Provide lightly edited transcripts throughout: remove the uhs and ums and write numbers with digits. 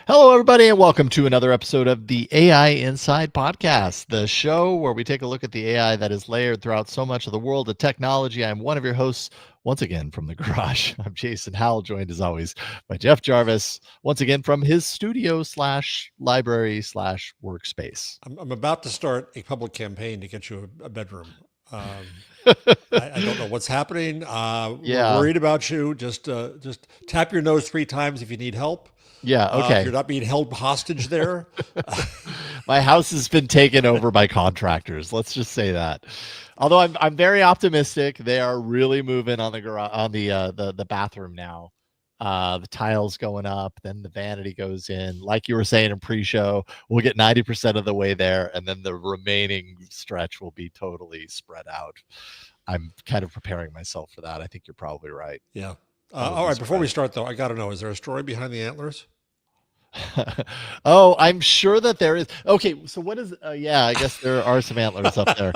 Hello, everybody, and welcome to another episode of the AI Inside Podcast, the show where we take a look at the AI that is layered throughout so much of the world of technology. I'm one of your hosts, once again from the garage. I'm Jason Howell, joined as always by Jeff Jarvis, once again from his studio slash library slash workspace. I'm about to start a public campaign to get you a bedroom. I don't know what's happening. We're Yeah. worried about you. Just tap your nose 3 times if you need help. Yeah. If Okay. you're not being held hostage there. My house has been taken over by contractors. Let's just say that. Although I'm very optimistic, they are really moving on the garage, on the bathroom now. The tiles going up, then the vanity goes in. Like you were saying in pre-show, we'll get 90% of the way there, and then the remaining stretch will be totally spread out. I'm kind of preparing myself for that. I think you're probably right. Yeah. All right. Before we start, though, I got to know: is there a story behind the antlers? Oh, I'm sure that there is. Okay, so what is? Yeah, I guess there are some antlers up there.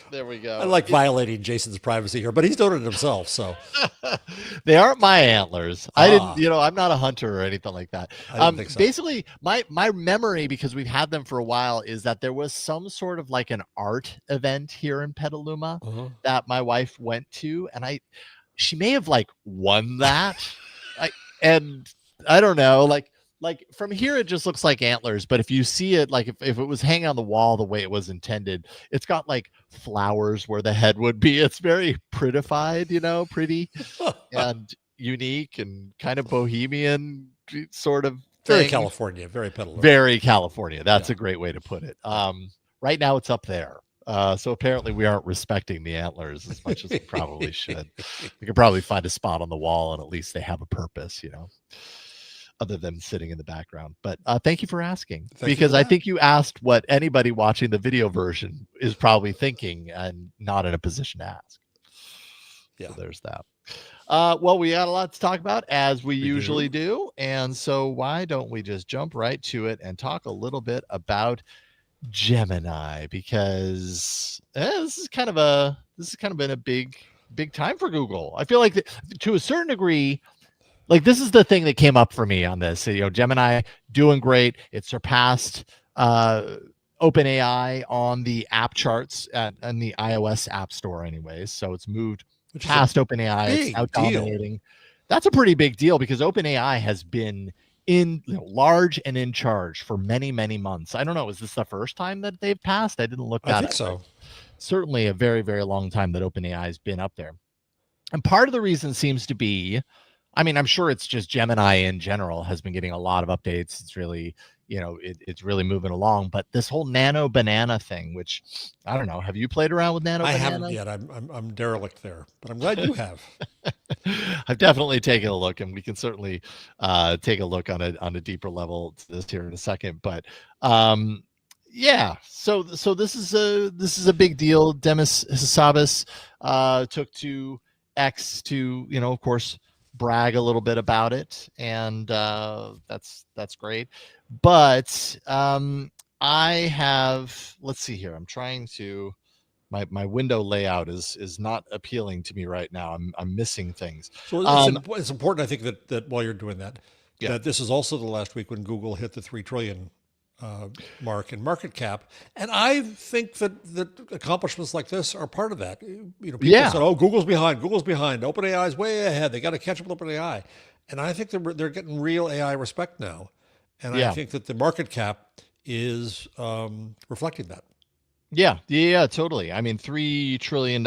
There we go. I like violating Jason's privacy here, but he's doing it himself. So they aren't my antlers. I didn't, I'm not a hunter or anything like that. I didn't think so. Basically, my memory, because we've had them for a while, is that there was some sort of like an art event here in Petaluma that my wife went to, and she may have like won that. And I don't know, like from here it just looks like antlers, but if you see it, like if it was hanging on the wall the way it was intended, it's got like flowers where the head would be. It's very prettified, pretty and unique and kind of bohemian sort of thing. Very California, very Petaluma. Very California. That's a great way to put it. Right now it's up there. So apparently we aren't respecting the antlers as much as we probably should. We could probably find a spot on the wall and at least they have a purpose, other than sitting in the background. But thank you for asking, because I think you asked what anybody watching the video version is probably thinking and not in a position to ask. Yeah. So there's that. Well, we got a lot to talk about, as we usually do. And so why don't we just jump right to it and talk a little bit about Gemini, because this has kind of been a big time for Google. I feel like to a certain degree, like this is the thing that came up for me on this. Gemini doing great. It surpassed OpenAI on the app charts and the iOS app store anyways. So it's moved past OpenAI. It's now dominating. That's a pretty big deal, because OpenAI has been in large and in charge for many, many months. I don't know. Is this the first time that they've passed? I didn't look that up. I think so. Certainly a very, very long time that OpenAI has been up there. And part of the reason seems to be, I mean, I'm sure it's just Gemini in general has been getting a lot of updates. It's really, it's really moving along. But this whole Nano Banana thing, which I don't know, have you played around with Nano Banana? I haven't yet. I'm derelict there, but I'm glad you have. I've definitely taken a look, and we can certainly take a look on a deeper level to this here in a second. But yeah, so this is a big deal. Demis Hassabis took to X to, of course, brag a little bit about it, and that's great. But I have, let's see here, I'm trying to, my window layout is not appealing to me right now. I'm missing things. So it's important, I think, that while you're doing that, that this is also the last week when Google hit the 3 trillion mark in market cap, and I think that accomplishments like this are part of that. People said, "Oh, Google's behind. OpenAI is way ahead. They got to catch up with OpenAI," and I think they're getting real AI respect now, and I think that the market cap is reflecting that. Yeah, totally. I mean, $3 trillion,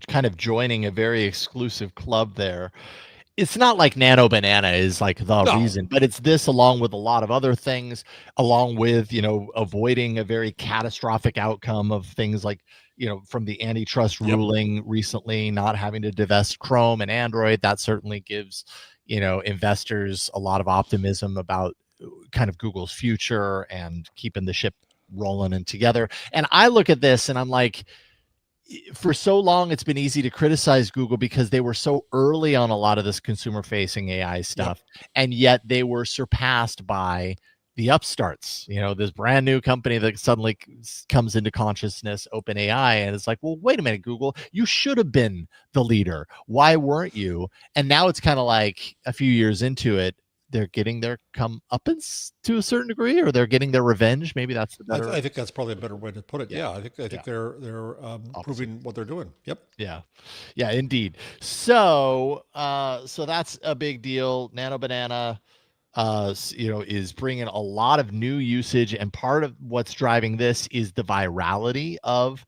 kind of joining a very exclusive club there. It's not like Nano Banana is like the reason, but it's this along with a lot of other things, along with, avoiding a very catastrophic outcome of things like, from the antitrust ruling recently, not having to divest Chrome and Android. That certainly gives, investors a lot of optimism about kind of Google's future and keeping the ship rolling and together. And I look at this and I'm like, for so long, it's been easy to criticize Google because they were so early on a lot of this consumer-facing AI stuff, and yet they were surpassed by the upstarts. This brand new company that suddenly comes into consciousness, OpenAI, and it's like, well, wait a minute, Google, you should have been the leader. Why weren't you? And now it's kind of like a few years into it, they're getting their comeuppance to a certain degree, or they're getting their revenge. Maybe that's the better. I think that's probably a better way to put it. Yeah, I think they're proving what they're doing. Yep. Yeah, indeed. So so that's a big deal. Nano Banana, is bringing a lot of new usage, and part of what's driving this is the virality of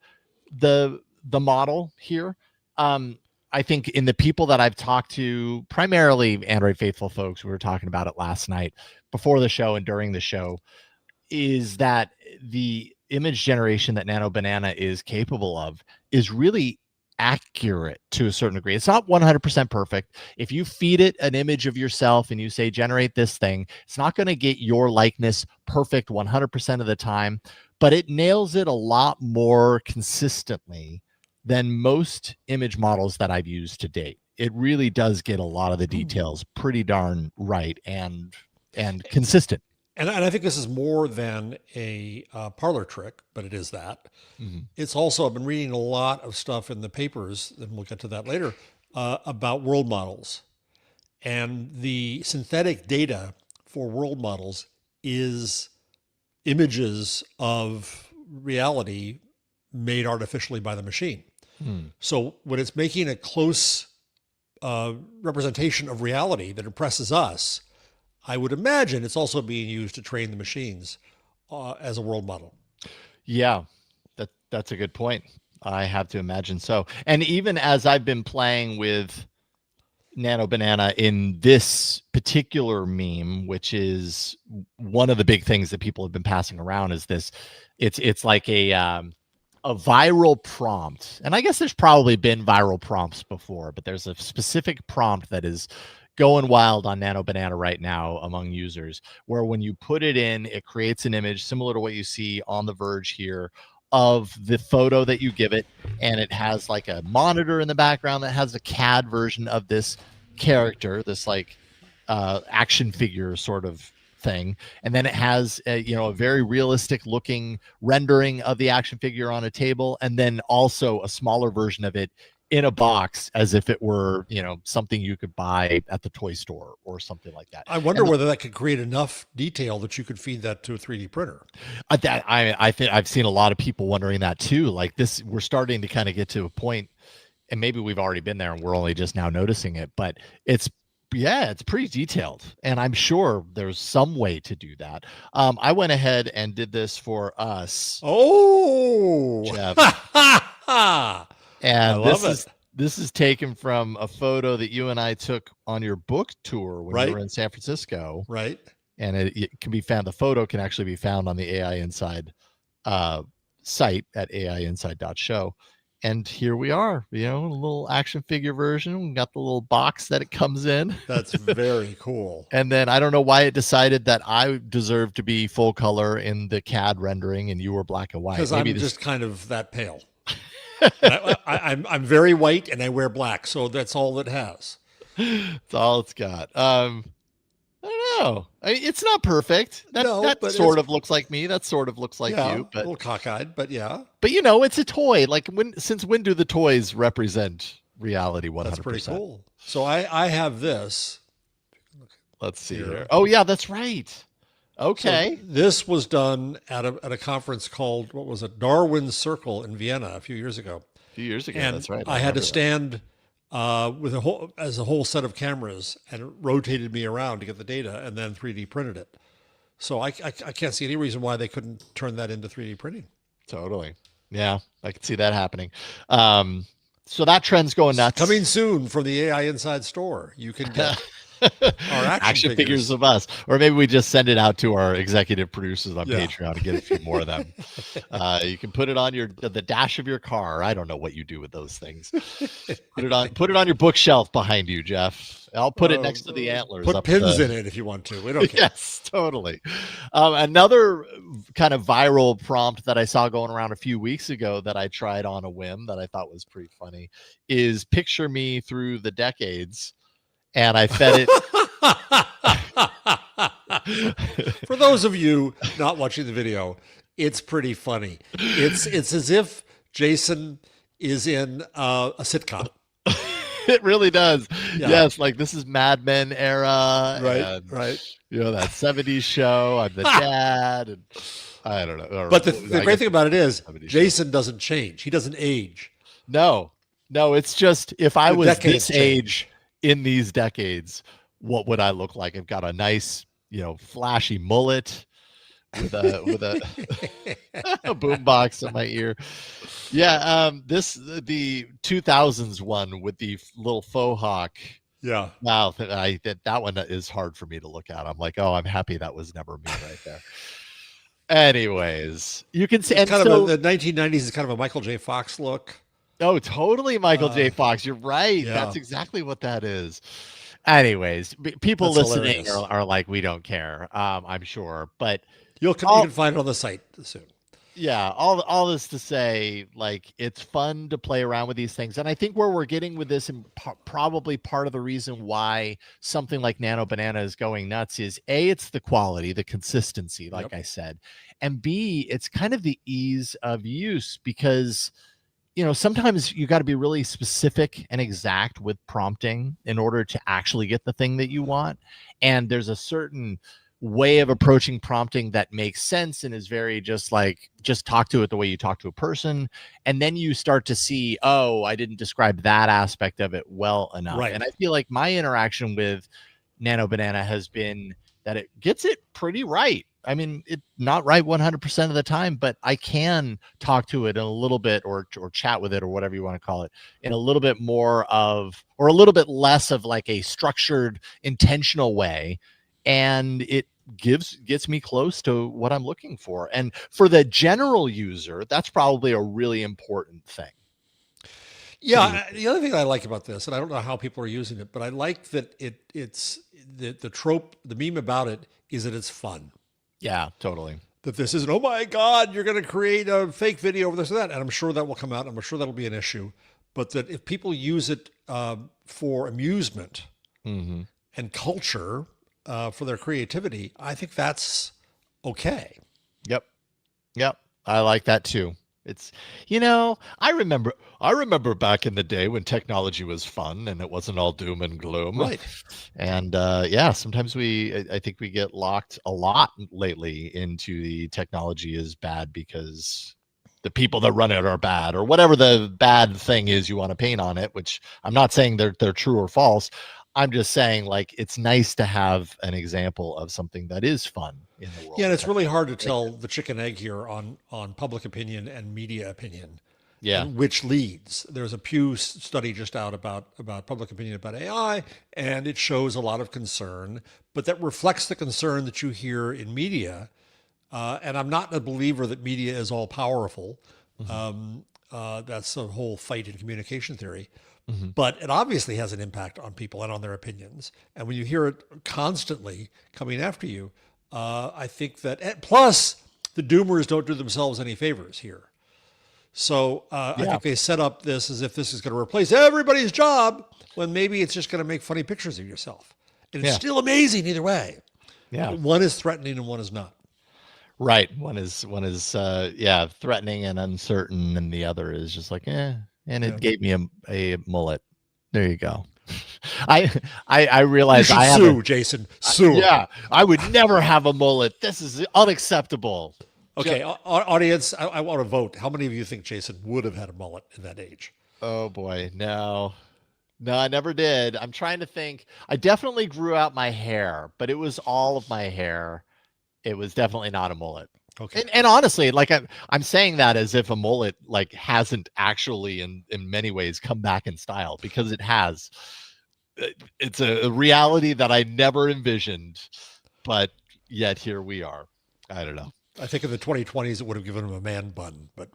the model here. I think in the people that I've talked to, primarily Android faithful folks, we were talking about it last night before the show and during the show, is that the image generation that Nano Banana is capable of is really accurate to a certain degree. It's not 100% perfect. If you feed it an image of yourself and you say, generate this thing, it's not going to get your likeness perfect 100% of the time, but it nails it a lot more consistently than most image models that I've used to date. It really does get a lot of the details pretty darn right and consistent. And I think this is more than a parlor trick, but it is that. Mm-hmm. It's also, I've been reading a lot of stuff in the papers, and we'll get to that later, about world models. And the synthetic data for world models is images of reality made artificially by the machine. So when it's making a close representation of reality that impresses us, I would imagine it's also being used to train the machines as a world model. Yeah, that's a good point. I have to imagine so. And even as I've been playing with Nano Banana in this particular meme, which is one of the big things that people have been passing around, is this. It's like a viral prompt. And I guess there's probably been viral prompts before, but there's a specific prompt that is going wild on Nano Banana right now among users, where when you put it in, it creates an image similar to what you see on The Verge here of the photo that you give it. And it has like a monitor in the background that has a CAD version of this character, this like action figure sort of thing, and then it has a very realistic looking rendering of the action figure on a table, and then also a smaller version of it in a box as if it were something you could buy at the toy store or something like that. I wonder whether that could create enough detail that you could feed that to a 3D printer. I think I've seen a lot of people wondering that too. Like this, we're starting to kind of get to a point, and maybe we've already been there and we're only just now noticing it, but it's pretty detailed, and I'm sure there's some way to do that. I went ahead and did this for us. Oh, Jeff. And this is taken from a photo that you and I took on your book tour when we were in San Francisco. Right. And it can be found. The photo can actually be found on the AI Inside site at aiinside.show. And here we are, a little action figure version. We got the little box that it comes in. That's very cool. And then I don't know why it decided that I deserve to be full color in the CAD rendering and you were black and white. Because I'm just kind of that pale. I'm very white and I wear black, so that's all it has. That's all it's got. I don't know. It's not perfect. That sort of looks like me. That sort of looks like you. But, a little cockeyed, but yeah. But it's a toy. Like since when do the toys represent reality 100%? That's pretty cool. So I have this. Let's see here. Oh yeah, that's right. Okay. So this was done at a conference called, what was it, Darwin Circle in Vienna a few years ago. And that's right. I had to stand with a whole set of cameras, and it rotated me around to get the data, and then 3D printed it. So I can't see any reason why they couldn't turn that into 3D printing. Totally. Yeah, I could see that happening. So that trend's going nuts. Coming soon from the AI Inside store. You can get our action figures of us, or maybe we just send it out to our executive producers on Patreon to get a few more of them. You can put it on the dash of your car. I don't know what you do with those things. Put it on your bookshelf behind you, Jeff. I'll put it next to the antlers. Put pins in it if you want to. We don't care. Yes, totally. Another kind of viral prompt that I saw going around a few weeks ago that I tried on a whim that I thought was pretty funny is picture me through the decades. And I fed it. For those of you not watching the video, it's pretty funny. It's as if Jason is in a sitcom. It really does. Yeah. Yes, like this is Mad Men era, Right, and right. that '70s show. I'm the dad, and I don't know. But the great thing about it is Jason doesn't change. He doesn't age. No, it's just if I was this age in these decades, what would I look like? I've got a nice, flashy mullet with a a boombox in my ear. Yeah, the 2000s one with the little faux hawk. Yeah. Wow, that one is hard for me to look at. I'm like, oh, I'm happy that was never me right there. Anyways, you can see, and so the 1990s is kind of a Michael J. Fox look. Oh, totally, Michael J. Fox. You're right. Yeah. That's exactly what that is. Anyways, people listening are like, we don't care. I'm sure, but you can find it on the site soon. Yeah, all this to say, like, it's fun to play around with these things. And I think where we're getting with this, and probably part of the reason why something like Nano Banana is going nuts is A, it's the quality, the consistency, like I said. And B, it's kind of the ease of use because, sometimes you got to be really specific and exact with prompting in order to actually get the thing that you want. And there's a certain way of approaching prompting that makes sense and is very just talk to it the way you talk to a person, and then you start to see, oh, I didn't describe that aspect of it well enough. Right. And I feel like my interaction with Nano Banana has been that it gets it pretty right. I mean, it's not right 100% of the time, but I can talk to it in a little bit or chat with it or whatever you want to call it in a little bit more of, or a little bit less of like a structured, intentional way. And it gets me close to what I'm looking for. And for the general user, that's probably a really important thing. Yeah. The other thing I like about this, and I don't know how people are using it, but I like that it's the trope, the meme about it is that it's fun. Yeah, totally. That this isn't, oh my God, you're going to create a fake video of this or that. And I'm sure that will come out. I'm sure that'll be an issue. But that if people use it for amusement and culture, for their creativity, I think that's okay. Yep. I like that too. It's, I remember back in the day when technology was fun and it wasn't all doom and gloom. Right. And sometimes I think we get locked a lot lately into the technology is bad because the people that run it are bad, or whatever the bad thing is you want to paint on it, which I'm not saying they're true or false. I'm just saying, like, it's nice to have an example of something that is fun in the world. Yeah, and it's really hard to tell the chicken egg here on public opinion and media opinion. Yeah, and which leads. There's a Pew study just out about public opinion about AI, and it shows a lot of concern, but that reflects the concern that you hear in media. And I'm not a believer that media is all powerful. That's a whole fight in communication theory. But it obviously has an impact on people and on their opinions. And when you hear it constantly coming after you, I think that, plus the doomers don't do themselves any favors here. So I think they set up this as if this is going to replace everybody's job, when maybe it's just going to make funny pictures of yourself. And it's still amazing either way. Yeah. One is threatening and one is not. Right. One is threatening and uncertain, and the other is just like, and it gave me a mullet. There you go. I realized you should sue, Jason. Sue. Yeah, I would never have a mullet. This is unacceptable. Okay, audience, I want to vote. How many of you think Jason would have had a mullet in that age? Oh boy, no, I never did. I'm trying to think. I definitely grew out my hair, but it was all of my hair. It was definitely not a mullet. Okay. And honestly, like I'm saying that as if a mullet like hasn't actually in many ways come back in style, because it has. It's a reality that I never envisioned, but yet here we are. I don't know. I think in the 2020s it would have given him a man bun, but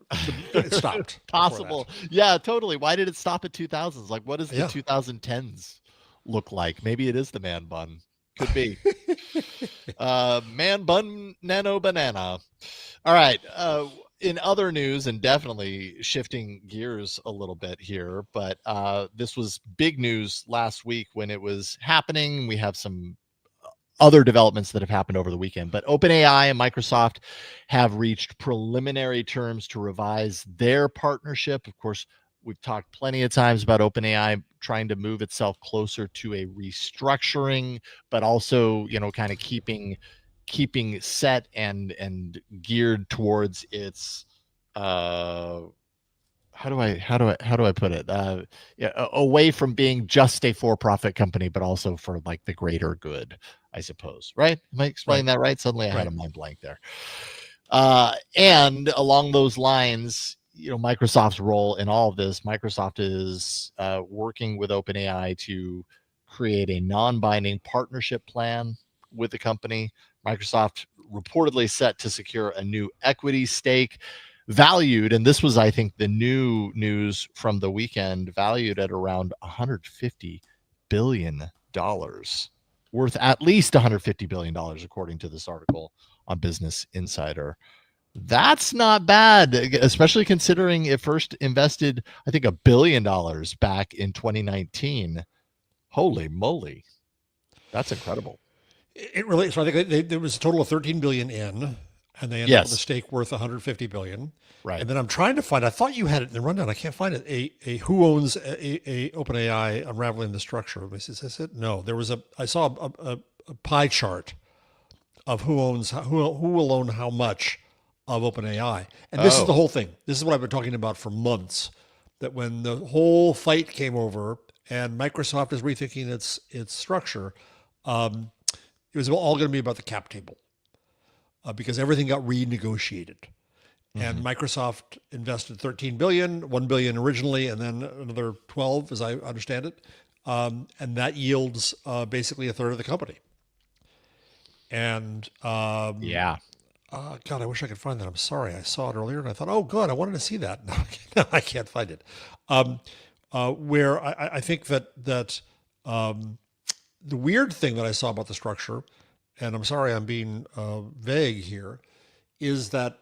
it stopped. Possible. Yeah, totally. Why did it stop at 2000s? Like, what does the 2010s look like? Maybe it is the man bun. Could be. Man bun Nano Banana. All right. In other news, and definitely shifting gears a little bit here, but this was big news last week when it was happening. We have some other developments that have happened over the weekend, but OpenAI and Microsoft have reached preliminary terms to revise their partnership. Of course, We've talked plenty of times about OpenAI trying to move itself closer to a restructuring, but also, kind of keeping set and geared towards its how do I put it? Away from being just a for-profit company, but also for like the greater good, I suppose. Right? Am I explaining that right? Suddenly I had a mind blank there. And along those lines, Microsoft's role in all of this, Microsoft is working with OpenAI to create a non-binding partnership plan with the company. Microsoft reportedly set to secure a new equity stake valued, and this was, I think, the new news from the weekend, valued at around $150 billion, worth at least $150 billion, according to this article on Business Insider. That's not bad, especially considering it first invested, I think, $1 billion back in 2019. Holy moly. That's incredible. It really, so I think there was a total of 13 billion in, and they ended up with a stake worth 150 billion. Right. And then I'm trying to find, I thought you had it in the rundown. I can't find it. A who owns a OpenAI, unraveling the structure. Is this it? No, I saw a pie chart of who will own how much of OpenAI. And this is the whole thing. This is what I've been talking about for months, that when the whole fight came over and Microsoft is rethinking its structure, it was all going to be about the cap table, because everything got renegotiated. And Microsoft invested 13 billion, 1 billion originally, and then another 12, as I understand it. And that yields basically a third of the company. And God, I wish I could find that. I'm sorry. I saw it earlier and I thought, oh, good, I wanted to see that. No, I can't find it. Where I think that the weird thing that I saw about the structure, and I'm sorry I'm being vague here, is that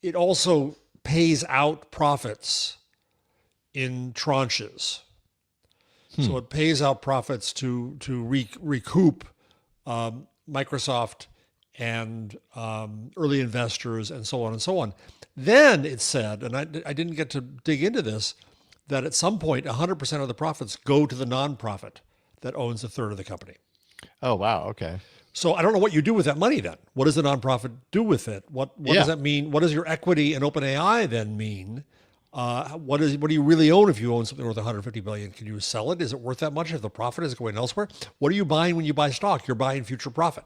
it also pays out profits in tranches. So it pays out profits to recoup Microsoft and early investors and so on and so on. Then it said, and I didn't get to dig into this, that at some point 100% of the profits go to the nonprofit that owns a third of the company. Oh, wow. Okay. So I don't know what you do with that money then. What does the nonprofit do with it? What does that mean? What does your equity in OpenAI then mean? What do you really own if you own something worth 150 billion? Can you sell it? Is it worth that much if the profit is going elsewhere? What are you buying when you buy stock? You're buying future profit.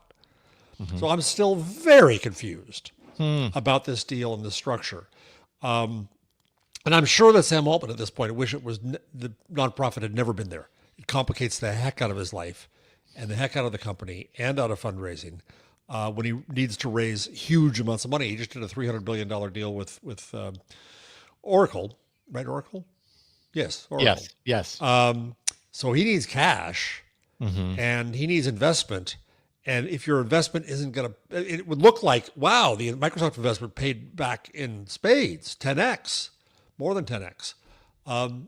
So I'm still very confused about this deal and this structure. And I'm sure that Sam Altman at this point, I wish it was the nonprofit had never been there. It complicates the heck out of his life and the heck out of the company and out of fundraising when he needs to raise huge amounts of money. He just did a $300 billion deal with Oracle, right? Oracle? Yes. Oracle. Yes. So he needs cash and he needs investment. And if your investment isn't going to, it would look like, wow, the Microsoft investment paid back in spades, 10x, more than 10x.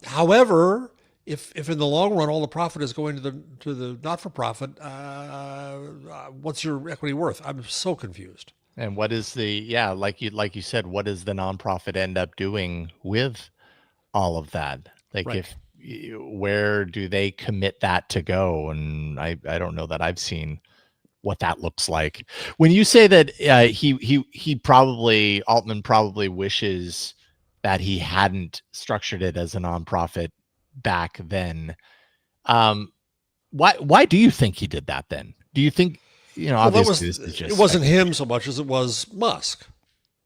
However, if in the long run all the profit is going to the not-for-profit, what's your equity worth? I'm so confused. And what is like you said, what does the nonprofit end up doing with all of that? Where do they commit that to go? And I don't know that I've seen what that looks like. When you say that Altman probably wishes that he hadn't structured it as a nonprofit back then, why do you think he did that then? Do you think, obviously it wasn't him so much as it was Musk.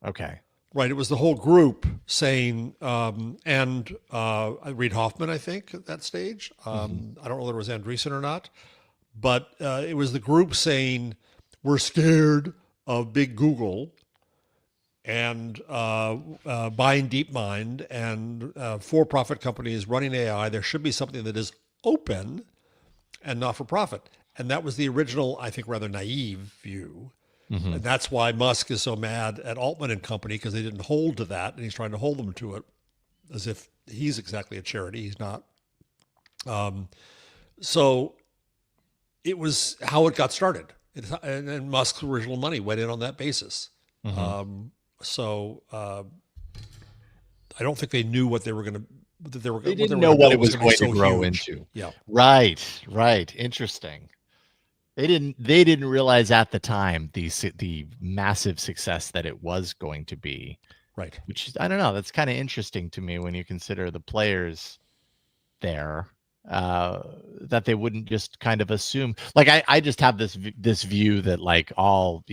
Okay. Right. It was the whole group saying, and Reid Hoffman, I think, at that stage. I don't know whether it was Andreessen or not, but it was the group saying, we're scared of big Google and buying DeepMind and for-profit companies running AI. There should be something that is open and not for profit. And that was the original, I think, rather naive view. And that's why Musk is so mad at Altman and company, because they didn't hold to that, and he's trying to hold them to it as if he's exactly a charity. He's not. So it was how it got started. And Musk's original money went in on that basis. So I don't think they knew what they were going to that they were. They didn't know what it was going to grow into. Yeah. Right. Interesting. They didn't realize at the time the massive success that it was going to be. Right. Which I don't know. That's kind of interesting to me when you consider the players there, that they wouldn't just kind of assume. Like I just have this view that like all,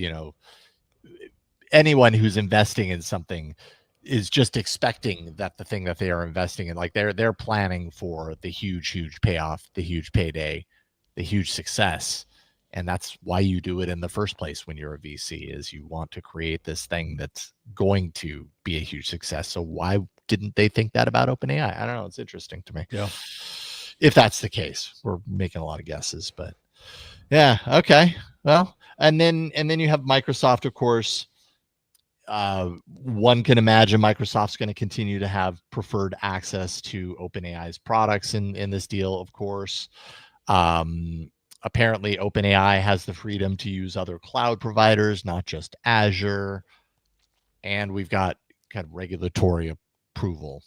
anyone who's investing in something is just expecting that the thing that they are investing in, like they're planning for the huge payoff, the huge payday, the huge success. And that's why you do it in the first place when you're a VC, is you want to create this thing that's going to be a huge success. So why didn't they think that about OpenAI? I don't know. It's interesting to me. Yeah. If that's the case, we're making a lot of guesses, but yeah. Okay. Well, and then you have Microsoft, of course. One can imagine Microsoft's going to continue to have preferred access to OpenAI's products in this deal, of course. Apparently, OpenAI has the freedom to use other cloud providers, not just Azure. And we've got kind of regulatory approval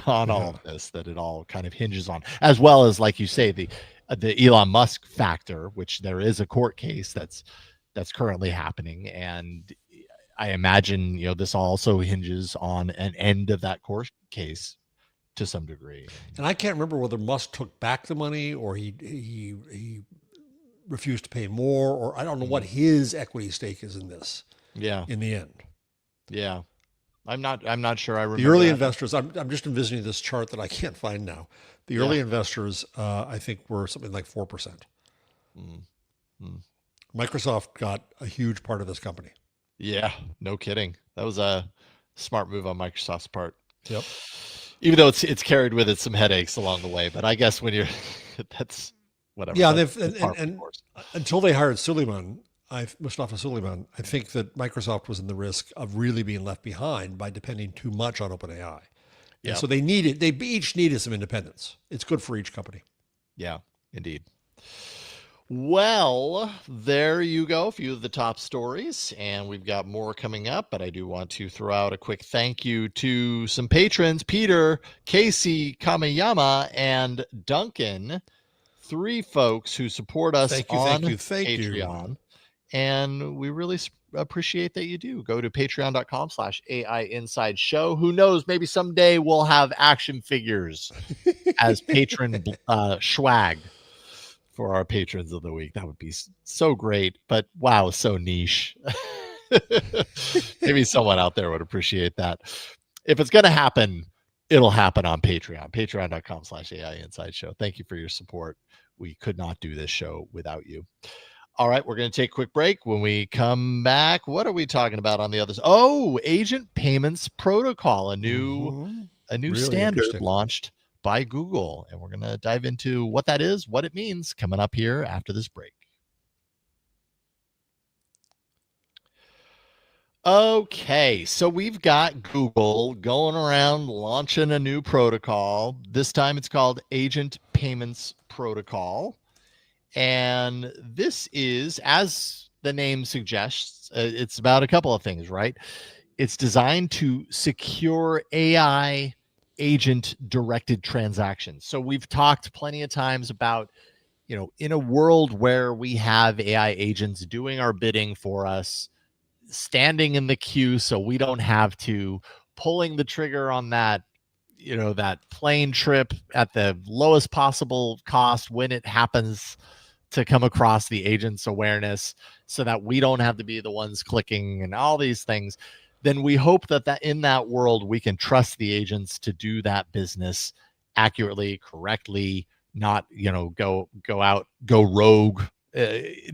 on all of this, that it all kind of hinges on, as well as, like you say, the Elon Musk factor, which there is a court case that's currently happening. And I imagine, this also hinges on an end of that court case to some degree. And I can't remember whether Musk took back the money or he refused to pay more, or I don't know what his equity stake is in this. Yeah. In the end. Yeah. I'm not sure I remember. The early investors, I'm just envisioning this chart that I can't find now. The early investors, I think, were something like 4%. Microsoft got a huge part of this company. Yeah, no kidding. That was a smart move on Microsoft's part. Yep. Even though it's carried with it some headaches along the way, but I guess when you're, that's whatever. Yeah, and until they hired Mustafa Suleyman, I think that Microsoft was in the risk of really being left behind by depending too much on OpenAI. Yeah. So they each needed some independence. It's good for each company. Yeah, indeed. Well, there you go. A few of the top stories, and we've got more coming up, but I do want to throw out a quick thank you to some patrons: Peter, Casey, Kameyama, and Duncan. 3 folks who support us on Patreon. And we really appreciate that you do. Go to patreon.com/AI Inside Show. Who knows? Maybe someday we'll have action figures as patron swag for our patrons of the week. That would be so great. But wow, so niche. Maybe someone out there would appreciate that. If it's going to happen, it'll happen on Patreon. Patreon.com/AI Inside Show. Thank you for your support. We could not do this show without you. All right, we're going to take a quick break. When we come back, what are we talking about on the others? Oh, Agent Payments Protocol, a new really standard launched by Google. And we're going to dive into what that is, what it means, coming up here after this break. Okay, so we've got Google going around launching a new protocol. This time it's called Agent Payments Protocol. And this is, as the name suggests, it's about a couple of things, right? It's designed to secure AI agent-directed transactions. So we've talked plenty of times about, in a world where we have AI agents doing our bidding for us, standing in the queue so we don't have to, pulling the trigger on that, that plane trip at the lowest possible cost when it happens to come across the agent's awareness, so that we don't have to be the ones clicking and all these things. Then we hope that in that world, we can trust the agents to do that business accurately, correctly, not, go rogue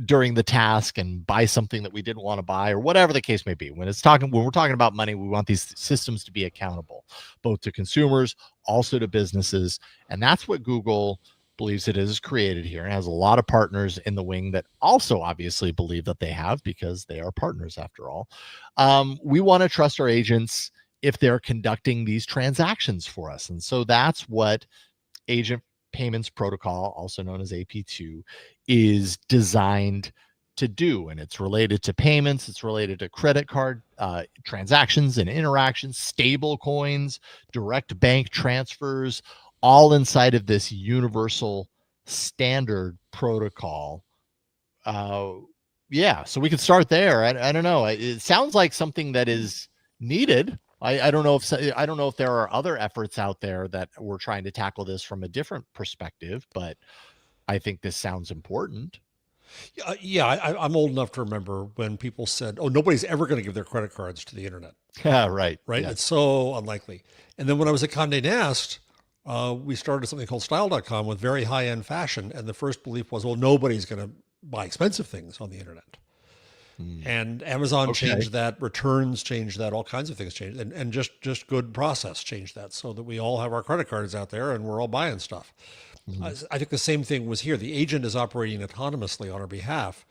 during the task and buy something that we didn't want to buy, or whatever the case may be. When we're talking about money, we want these systems to be accountable, both to consumers, also to businesses. And that's what Google believes it is created here, and has a lot of partners in the wing that also obviously believe that they have, because they are partners after all. We want to trust our agents if they're conducting these transactions for us. And so that's what Agent Payments Protocol, also known as AP2, is designed to do, and it's related to payments, it's related to credit card transactions and interactions, stable coins, direct bank transfers, all inside of this universal standard protocol. Yeah, so we could start there. I don't know. It sounds like something that is needed. I don't know if there are other efforts out there that we're trying to tackle this from a different perspective, but I think this sounds important. Yeah, I'm old enough to remember when people said, "Oh, nobody's ever going to give their credit cards to the internet." Yeah, right. Right? Yeah. It's so unlikely. And then when I was at Condé Nast, we started something called Style.com with very high-end fashion, and the first belief was, well, nobody's going to buy expensive things on the internet. And Amazon changed that, returns changed that, all kinds of things changed, and just good process changed that, so that we all have our credit cards out there and we're all buying stuff. I think the same thing was here. The agent is operating autonomously on our behalf,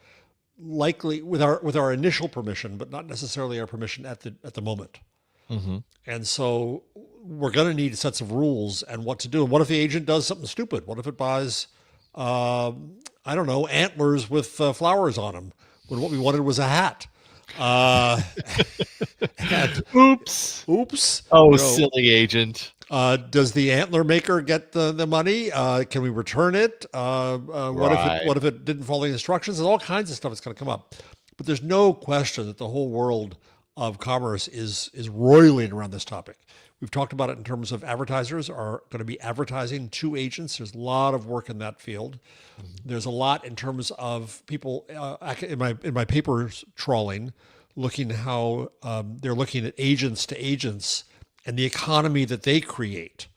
likely with our initial permission, but not necessarily our permission at the moment. And so we're going to need sets of rules and what to do. And what if the agent does something stupid? What if it buys, I don't know, antlers with flowers on them when what we wanted was a hat? Oops. Oh, silly agent. Does the antler maker get the money? Can we return it? What if it didn't follow the instructions? There's all kinds of stuff that's going to come up. But there's no question that the whole world of commerce is roiling around this topic. We've talked about it in terms of advertisers are going to be advertising to agents. There's a lot of work in that field. There's a lot in terms of people in my papers trawling, looking how they're looking at agents to agents and the economy that they create,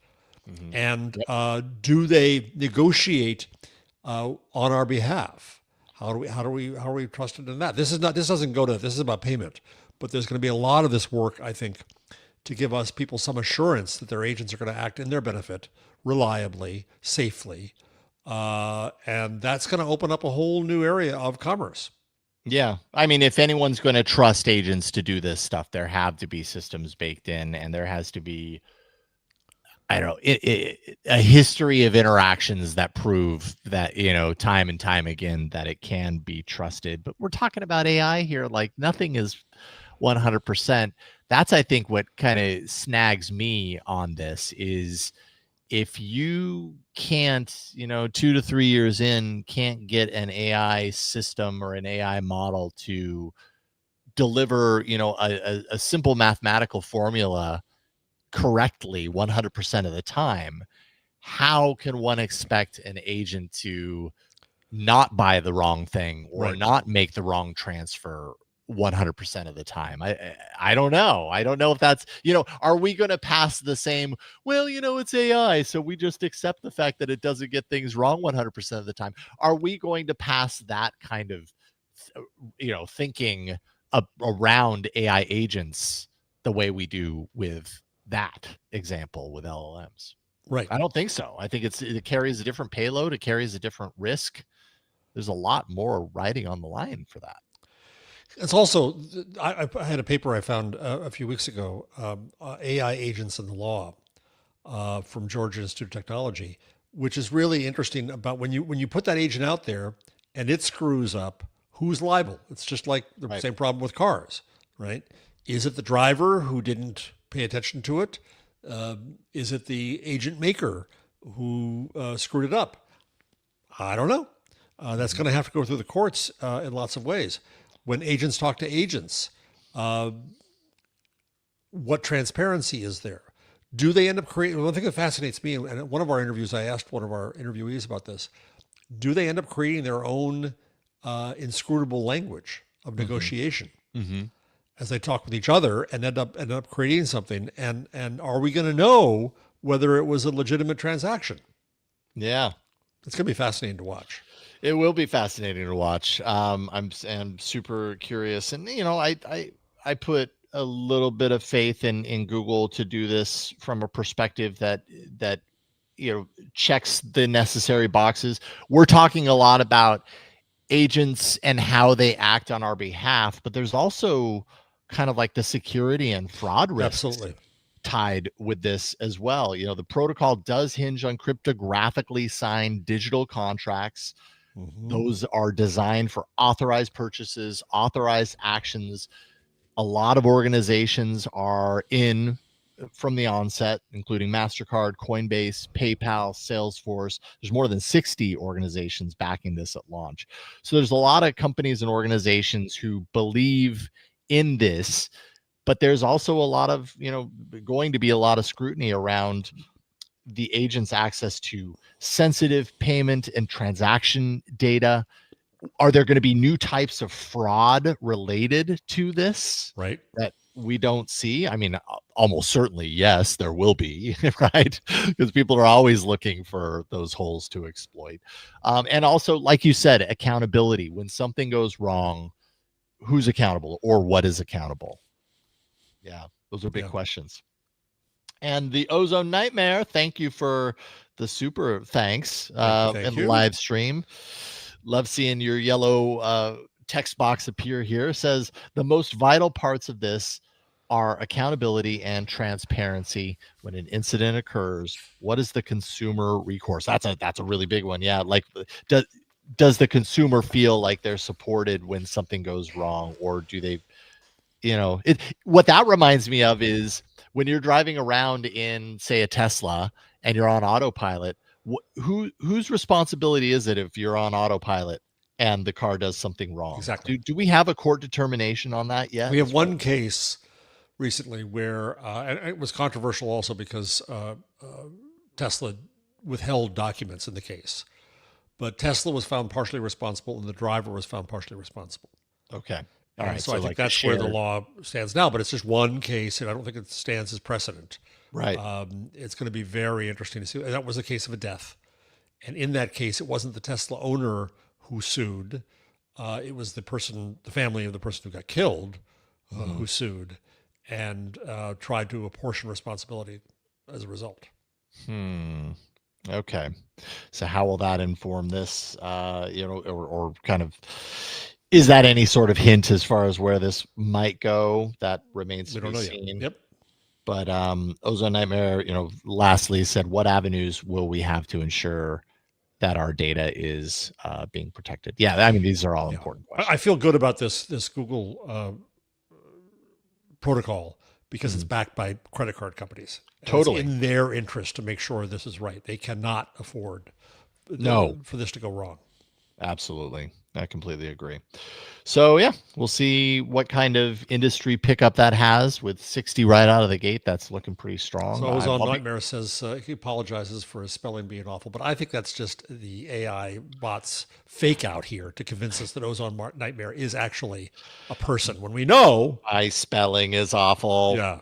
and do they negotiate on our behalf? How are we trusted in that? This is about payment, but there's going to be a lot of this work, I think, to give us people some assurance that their agents are going to act in their benefit, reliably, safely, and that's going to open up a whole new area of commerce. Yeah. I mean, if anyone's going to trust agents to do this stuff, there have to be systems baked in, and there has to be, I don't know, a history of interactions that prove that, time and time again, that it can be trusted. But we're talking about AI here. Like, nothing is 100%. That's, I think, what kind of snags me on this is if you can't, 2 to 3 years in, can't get an AI system or an AI model to deliver, a simple mathematical formula correctly 100% of the time, how can one expect an agent to not buy the wrong thing or not make the wrong transfer 100% of the time? I don't know. I don't know if that's, are we going to pass the same, well, it's AI, so we just accept the fact that it doesn't get things wrong 100% of the time. Are we going to pass that kind of, thinking around AI agents the way we do with that example with LLMs? Right. I don't think so. I think it carries a different payload. It carries a different risk. There's a lot more riding on the line for that. It's also, I had a paper I found a few weeks ago, AI agents in the law, from Georgia Institute of Technology, which is really interesting about when you put that agent out there and it screws up, who's liable? It's just like the same problem with cars, right? Is it the driver who didn't pay attention to it? Is it the agent maker who screwed it up? I don't know. That's going to have to go through the courts in lots of ways. When agents talk to agents, what transparency is there? Do they end up creating? One thing that fascinates me, and in one of our interviews, I asked one of our interviewees about this. Do they end up creating their own inscrutable language of negotiation as they talk with each other and end up creating something? And are we going to know whether it was a legitimate transaction? Yeah, it's going to be fascinating to watch. It will be fascinating to watch. I'm super curious, and I put a little bit of faith in Google to do this from a perspective that checks the necessary boxes. We're talking a lot about agents and how they act on our behalf, but there's also kind of like the security and fraud risks tied with this as well. The protocol does hinge on cryptographically signed digital contracts Those are designed for authorized purchases, authorized actions. A lot of organizations are in from the onset, including MasterCard, Coinbase, PayPal, Salesforce. There's more than 60 organizations backing this at launch. So there's a lot of companies and organizations who believe in this, but there's also a lot of, going to be a lot of scrutiny around the agent's access to sensitive payment and transaction data. Are there going to be new types of fraud related to this? Right. That we don't see? I mean, almost certainly, yes, there will be, right? Because people are always looking for those holes to exploit. And also, like you said, accountability. When something goes wrong, who's accountable or what is accountable? Yeah, those are big questions. And the ozone nightmare, thank you for the super thanks in the live stream. Love seeing your yellow text box appear here. It says the most vital parts of this are accountability and transparency. When an incident occurs, what is the consumer recourse? That's a really big one. Yeah, like does the consumer feel like they're supported when something goes wrong, or do they, what that reminds me of is when you're driving around in, say, a Tesla and you're on autopilot, whose responsibility is it if you're on autopilot and the car does something wrong? Exactly. Do we have a court determination on that yet? We have one case recently where, and it was controversial also because Tesla withheld documents in the case. But Tesla was found partially responsible and the driver was found partially responsible. Okay. All right. So I think that's where the law stands now, but it's just one case, and I don't think it stands as precedent. Right. It's going to be very interesting to see. That was a case of a death. And in that case, it wasn't the Tesla owner who sued. It was the family of the person who got killed who sued and tried to apportion responsibility as a result. Okay. So how will that inform this, or kind of... Is that any sort of hint as far as where this might go? That remains to be seen. Yep. But Ozone Nightmare, lastly said, what avenues will we have to ensure that our data is being protected? Yeah, I mean, these are all important questions. I feel good about this Google protocol because it's backed by credit card companies. Totally. It's in their interest to make sure this is right. They cannot afford for this to go wrong. Absolutely. I completely agree. So yeah, we'll see what kind of industry pickup that has with 60 right out of the gate. That's looking pretty strong. So Ozone Nightmare says he apologizes for his spelling being awful, but I think that's just the AI bot's fake out here to convince us that Ozone Nightmare is actually a person when we know my spelling is awful. Yeah.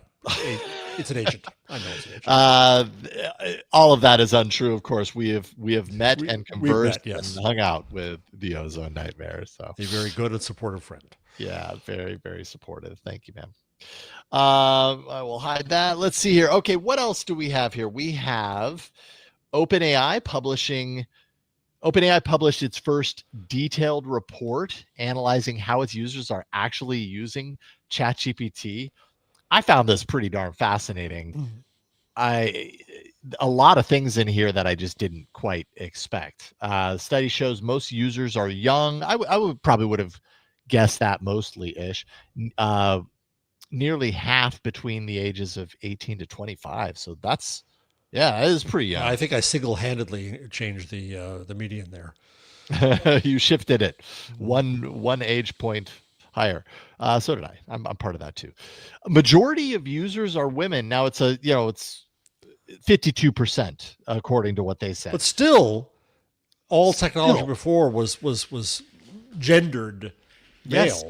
It's an agent. I know it's an agent. All of that is untrue. Of course, we have met and conversed and hung out with the Ozone Nightmare. So a very good and supportive friend. Yeah, very, very supportive. Thank you, man. I will hide that. Let's see here. Okay, what else do we have here? We have OpenAI published its first detailed report analyzing how its users are actually using ChatGPT. I found this pretty darn fascinating. A lot of things in here that I just didn't quite expect. Study shows most users are young. I would have guessed that mostly-ish. Nearly half between the ages of 18 to 25. So that is pretty young. I think I single-handedly changed the median there. You shifted it one age point higher. So did I. I'm part of that too. A majority of users are women. Now it's 52% according to what they said. But still, all technology before was gendered male. Yes.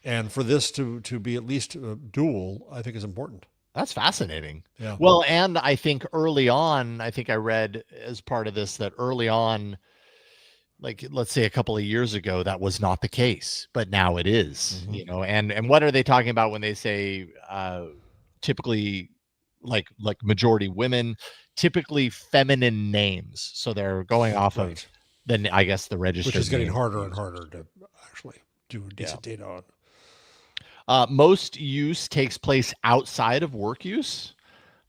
And for this to be at least dual, I think is important. That's fascinating. Yeah. Well, and I think early on, I read as part of this that early on, like let's say a couple of years ago, that was not the case, but now it is. And what are they talking about when they say typically like majority women, typically feminine names? So they're going off of then I guess the registered, which is getting harder and harder to actually do decent data on. Most use takes place outside of work use.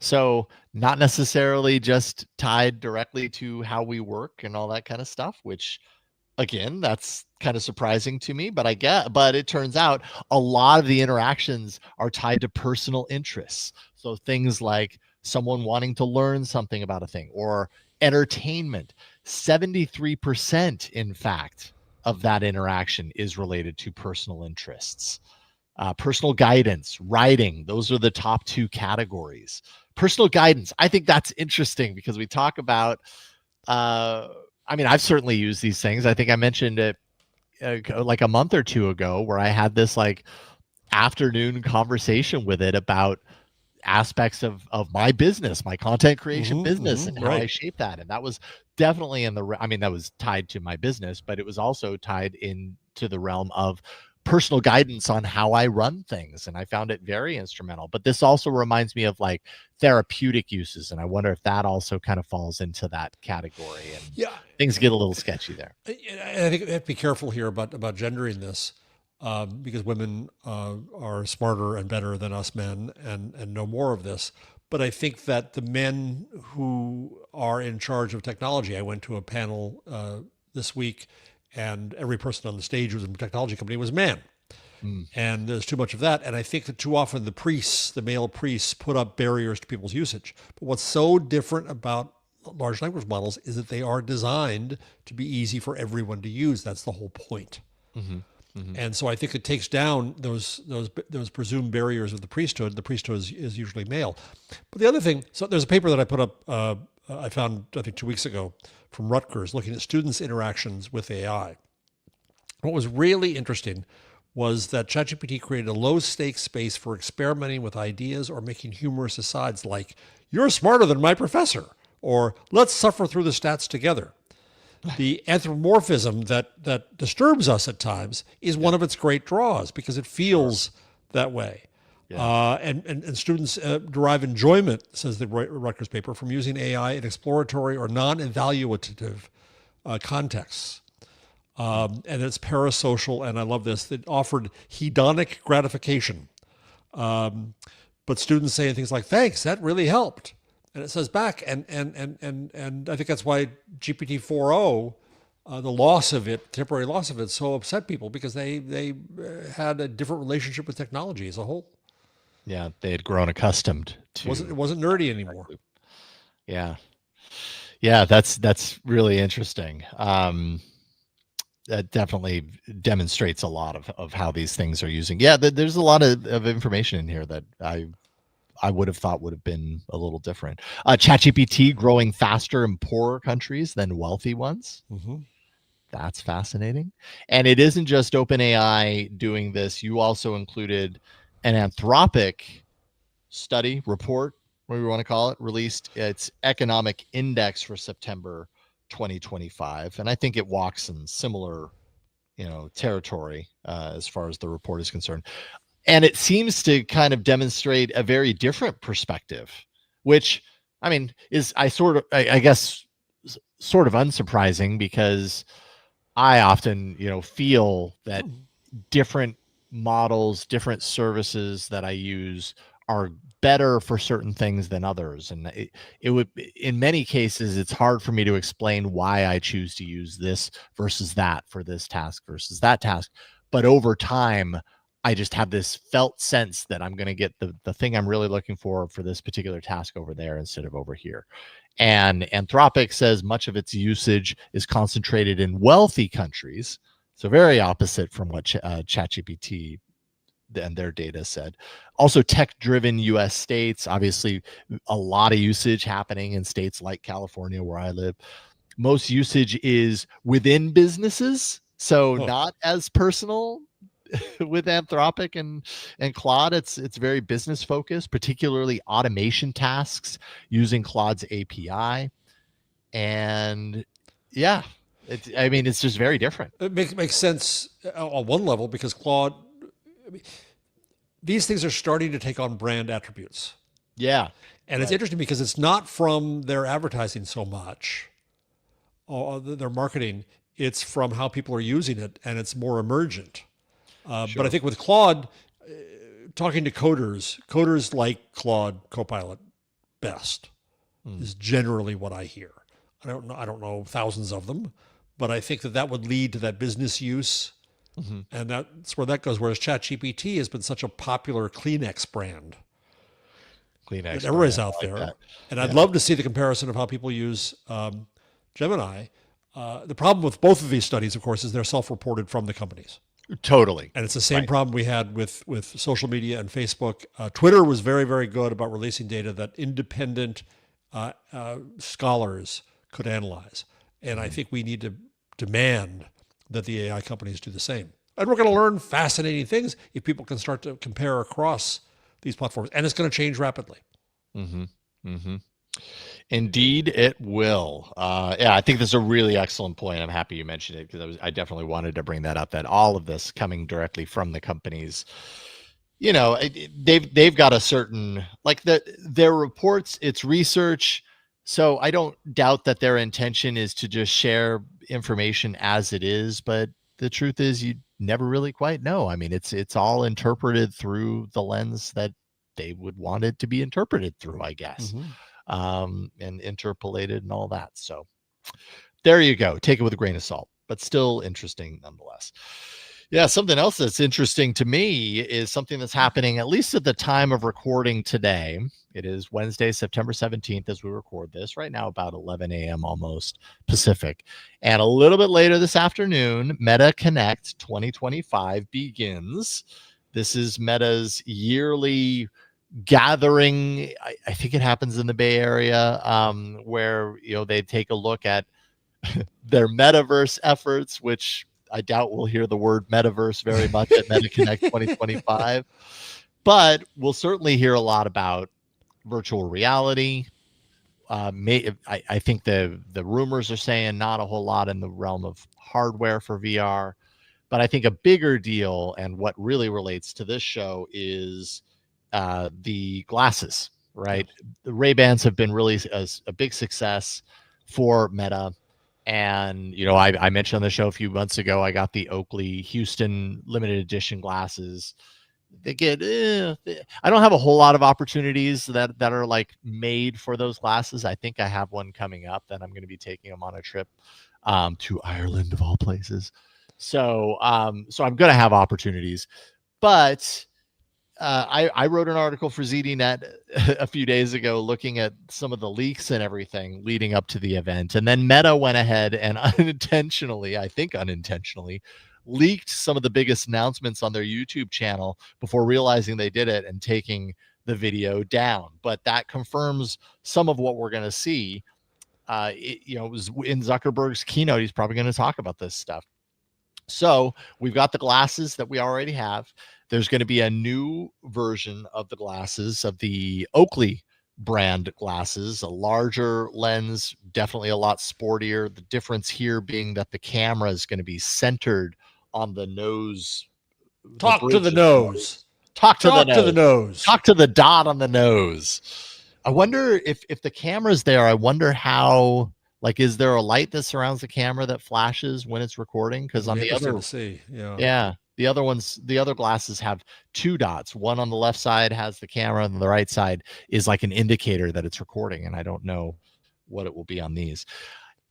So not necessarily just tied directly to how we work and all that kind of stuff, which Again, that's kind of surprising to me, but but it turns out a lot of the interactions are tied to personal interests. So things like someone wanting to learn something about a thing or entertainment. 73%, in fact, of that interaction is related to personal interests. Personal guidance, writing, those are the top two categories. Personal guidance, I think that's interesting because we talk about I mean, I've certainly used these things. I think I mentioned it like a month or two ago where I had this like afternoon conversation with it about aspects of my business, my content creation business, and how I shape that. And that was definitely I mean, that was tied to my business, but it was also tied into the realm of personal guidance on how I run things. And I found it very instrumental. But this also reminds me of like therapeutic uses. And I wonder if that also kind of falls into that category. And yeah, things get a little sketchy there. I think we have to be careful here about gendering this. Because women are smarter and better than us men and know more of this. But I think that the men who are in charge of technology, I went to a panel this week, and every person on the stage who was in a technology company was a man. And there's too much of that. And I think that too often the male priests, put up barriers to people's usage. But what's so different about large language models is that they are designed to be easy for everyone to use. That's the whole point. And so I think it takes down those presumed barriers of the priesthood. The priesthood is usually male. But the other thing, so there's a paper that I put up, I found, I think 2 weeks ago from Rutgers, looking at students' interactions with AI. What was really interesting was that ChatGPT created a low-stakes space for experimenting with ideas or making humorous asides like, "You're smarter than my professor," or "Let's suffer through the stats together." The anthropomorphism that disturbs us at times is one of its great draws because it feels that way. Yeah. And students derive enjoyment, says the Rutgers paper, from using AI in exploratory or non-evaluative contexts. And it's parasocial, and I love this, it offered hedonic gratification. But students saying things like, "Thanks, that really helped." And it says back, and I think that's why GPT 4.0, the temporary loss of it, so upset people because they had a different relationship with technology as a whole. Yeah, they had grown accustomed to. It wasn't nerdy anymore. Yeah, that's really interesting. That definitely demonstrates a lot of how these things are using. Yeah, there's a lot of information in here that I would have thought would have been a little different. ChatGPT growing faster in poorer countries than wealthy ones. That's fascinating. And it isn't just OpenAI doing this. You also included an Anthropic report, whatever you want to call it, released its economic index for September 2025. And I think it walks in similar, territory as far as the report is concerned. And it seems to kind of demonstrate a very different perspective, which, I mean, I guess, sort of unsurprising because I often, feel that different models, different services that I use are better for certain things than others. And it would, in many cases, it's hard for me to explain why I choose to use this versus that for this task versus that task. But over time, I just have this felt sense that I'm going to get the thing I'm really looking for this particular task over there instead of over here. And Anthropic says much of its usage is concentrated in wealthy countries. So very opposite from what ChatGPT and their data said. Also tech-driven U.S. states, obviously a lot of usage happening in states like California where I live. Most usage is within businesses, so not as personal. With Anthropic and Claude, it's very business focused, particularly automation tasks using Claude's API. And yeah, it's just very different. It makes sense on one level because Claude, these things are starting to take on brand attributes. Yeah. And it's interesting because it's not from their advertising so much or their marketing. It's from how people are using it, and it's more emergent. Sure. But I think with Claude, talking to coders like Claude Copilot best is generally what I hear. I don't know thousands of them, but I think that would lead to that business use. Mm-hmm. And that's where that goes. Whereas ChatGPT has been such a popular Kleenex brand. Kleenex Everybody's brand, out I like there. that. And I'd love to see the comparison of how people use Gemini. The problem with both of these studies, of course, is they're self-reported from the companies. Totally. And it's the same problem we had with social media and Facebook. Twitter was very, very good about releasing data that independent scholars could analyze. And I think we need to demand that the AI companies do the same. And we're going to learn fascinating things if people can start to compare across these platforms. And it's going to change rapidly. Mm-hmm. Mm-hmm. Indeed, it will. Yeah, I think that's a really excellent point. I'm happy you mentioned it because I definitely wanted to bring that up. That all of this coming directly from the companies, they've got a certain their reports, it's research. So I don't doubt that their intention is to just share information as it is, but the truth is you never really quite know. I mean, it's all interpreted through the lens that they would want it to be interpreted through, I guess. And interpolated and all that. So there you go. Take it with a grain of salt, but still interesting nonetheless. Yeah, something else that's interesting to me is something that's happening, at least at the time of recording today. It is Wednesday, September 17th, as we record this right now, about 11 a.m. almost Pacific. And a little bit later this afternoon, MetaConnect 2025 begins. This is Meta's yearly gathering. I think it happens in the Bay Area, where they take a look at their metaverse efforts, which I doubt we'll hear the word metaverse very much at MetaConnect 2025, but we'll certainly hear a lot about virtual reality. I think the rumors are saying not a whole lot in the realm of hardware for VR, but I think a bigger deal and what really relates to this show is the glasses, right? Yes. The Ray-Bans have been really a big success for Meta. And, I mentioned on the show a few months ago, I got the Oakley Houston limited edition glasses. They get, I don't have a whole lot of opportunities that are like made for those glasses. I think I have one coming up that I'm going to be taking them on a trip to Ireland of all places. So I'm going to have opportunities, but I wrote an article for ZDNet a few days ago looking at some of the leaks and everything leading up to the event. And then Meta went ahead and unintentionally leaked some of the biggest announcements on their YouTube channel before realizing they did it and taking the video down. But that confirms some of what we're going to see. It was in Zuckerberg's keynote. He's probably going to talk about this stuff. So we've got the glasses that we already have. There's going to be a new version of the glasses, of the Oakley brand glasses, a larger lens, definitely a lot sportier. The difference here being that the camera is going to be centered on the nose. Talk to the nose. Talk to the nose. Talk to the dot on the nose. I wonder if the camera's there, I wonder how... is there a light that surrounds the camera that flashes when it's recording? Because on the other, the other glasses have two dots. One on the left side has the camera, and the right side is like an indicator that it's recording. And I don't know what it will be on these.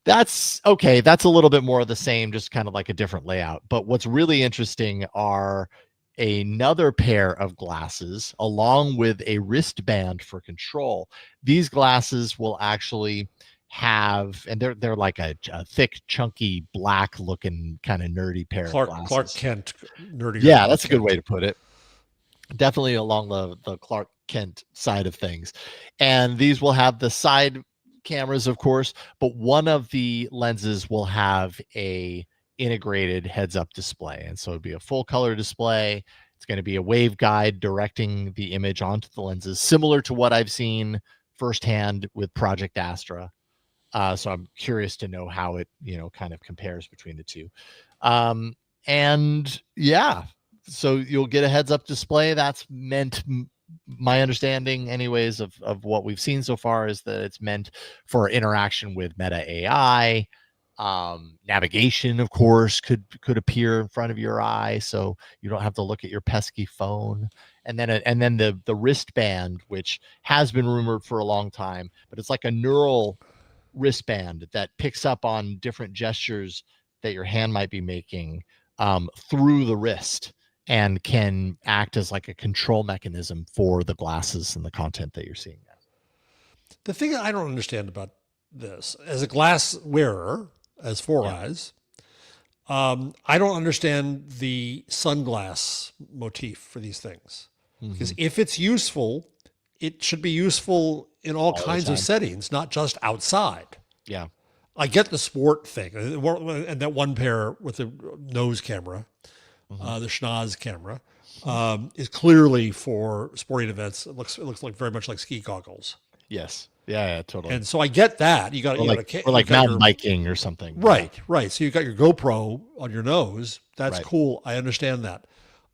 That's okay. That's a little bit more of the same, just kind of like a different layout. But what's really interesting are another pair of glasses along with a wristband for control. These glasses will actually have, and they're like a thick, chunky, black looking kind of nerdy pair of glasses. Clark Kent nerdy. Yeah, that's a good way to put it. Definitely along the Clark Kent side of things. And these will have the side cameras, of course, but one of the lenses will have a integrated heads-up display. And so it'll be a full color display. It's going to be a waveguide directing the image onto the lenses, similar to what I've seen firsthand with Project Astra. So I'm curious to know how it, kind of compares between the two. And yeah, so you'll get a heads up display. That's meant, my understanding anyways, of what we've seen so far is that it's meant for interaction with Meta AI. Navigation, of course, could appear in front of your eye, so you don't have to look at your pesky phone. And then the wristband, which has been rumored for a long time, but it's like a neural wristband that picks up on different gestures that your hand might be making through the wrist, and can act as like a control mechanism for the glasses and the content that you're seeing now. The thing I don't understand about this, as a glass wearer, as four eyes, I don't understand the sunglass motif for these things. Because if it's useful, it should be useful in all kinds of settings, not just outside. Yeah. I get the sport thing, and that one pair with the nose camera, the schnoz camera, is clearly for sporting events. It looks like very much like ski goggles. Yes. Yeah, totally. And so I get that. You got like mountain biking or something. Right. So you got your GoPro on your nose. That's cool. I understand that.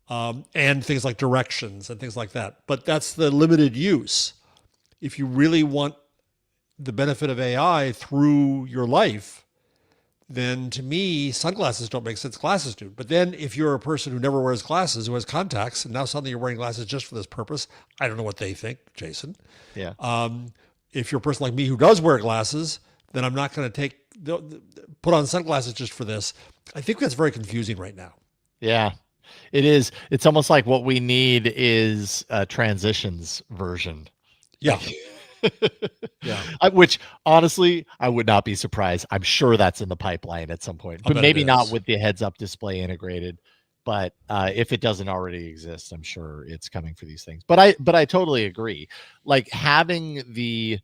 And things like directions and things like that. But that's the limited use. If you really want the benefit of AI through your life, then to me, sunglasses don't make sense. Glasses do. But then if you're a person who never wears glasses, who has contacts, and now suddenly you're wearing glasses just for this purpose, I don't know what they think, Jason. Yeah. If you're a person like me who does wear glasses, then I'm not going to put on sunglasses just for this. I think that's very confusing right now. Yeah, it is. It's almost like what we need is a transitions version. Yeah. Which honestly, I would not be surprised. I'm sure that's in the pipeline at some point, but maybe not with the heads-up display integrated. But if it doesn't already exist, I'm sure it's coming for these things. But I totally agree. Like having the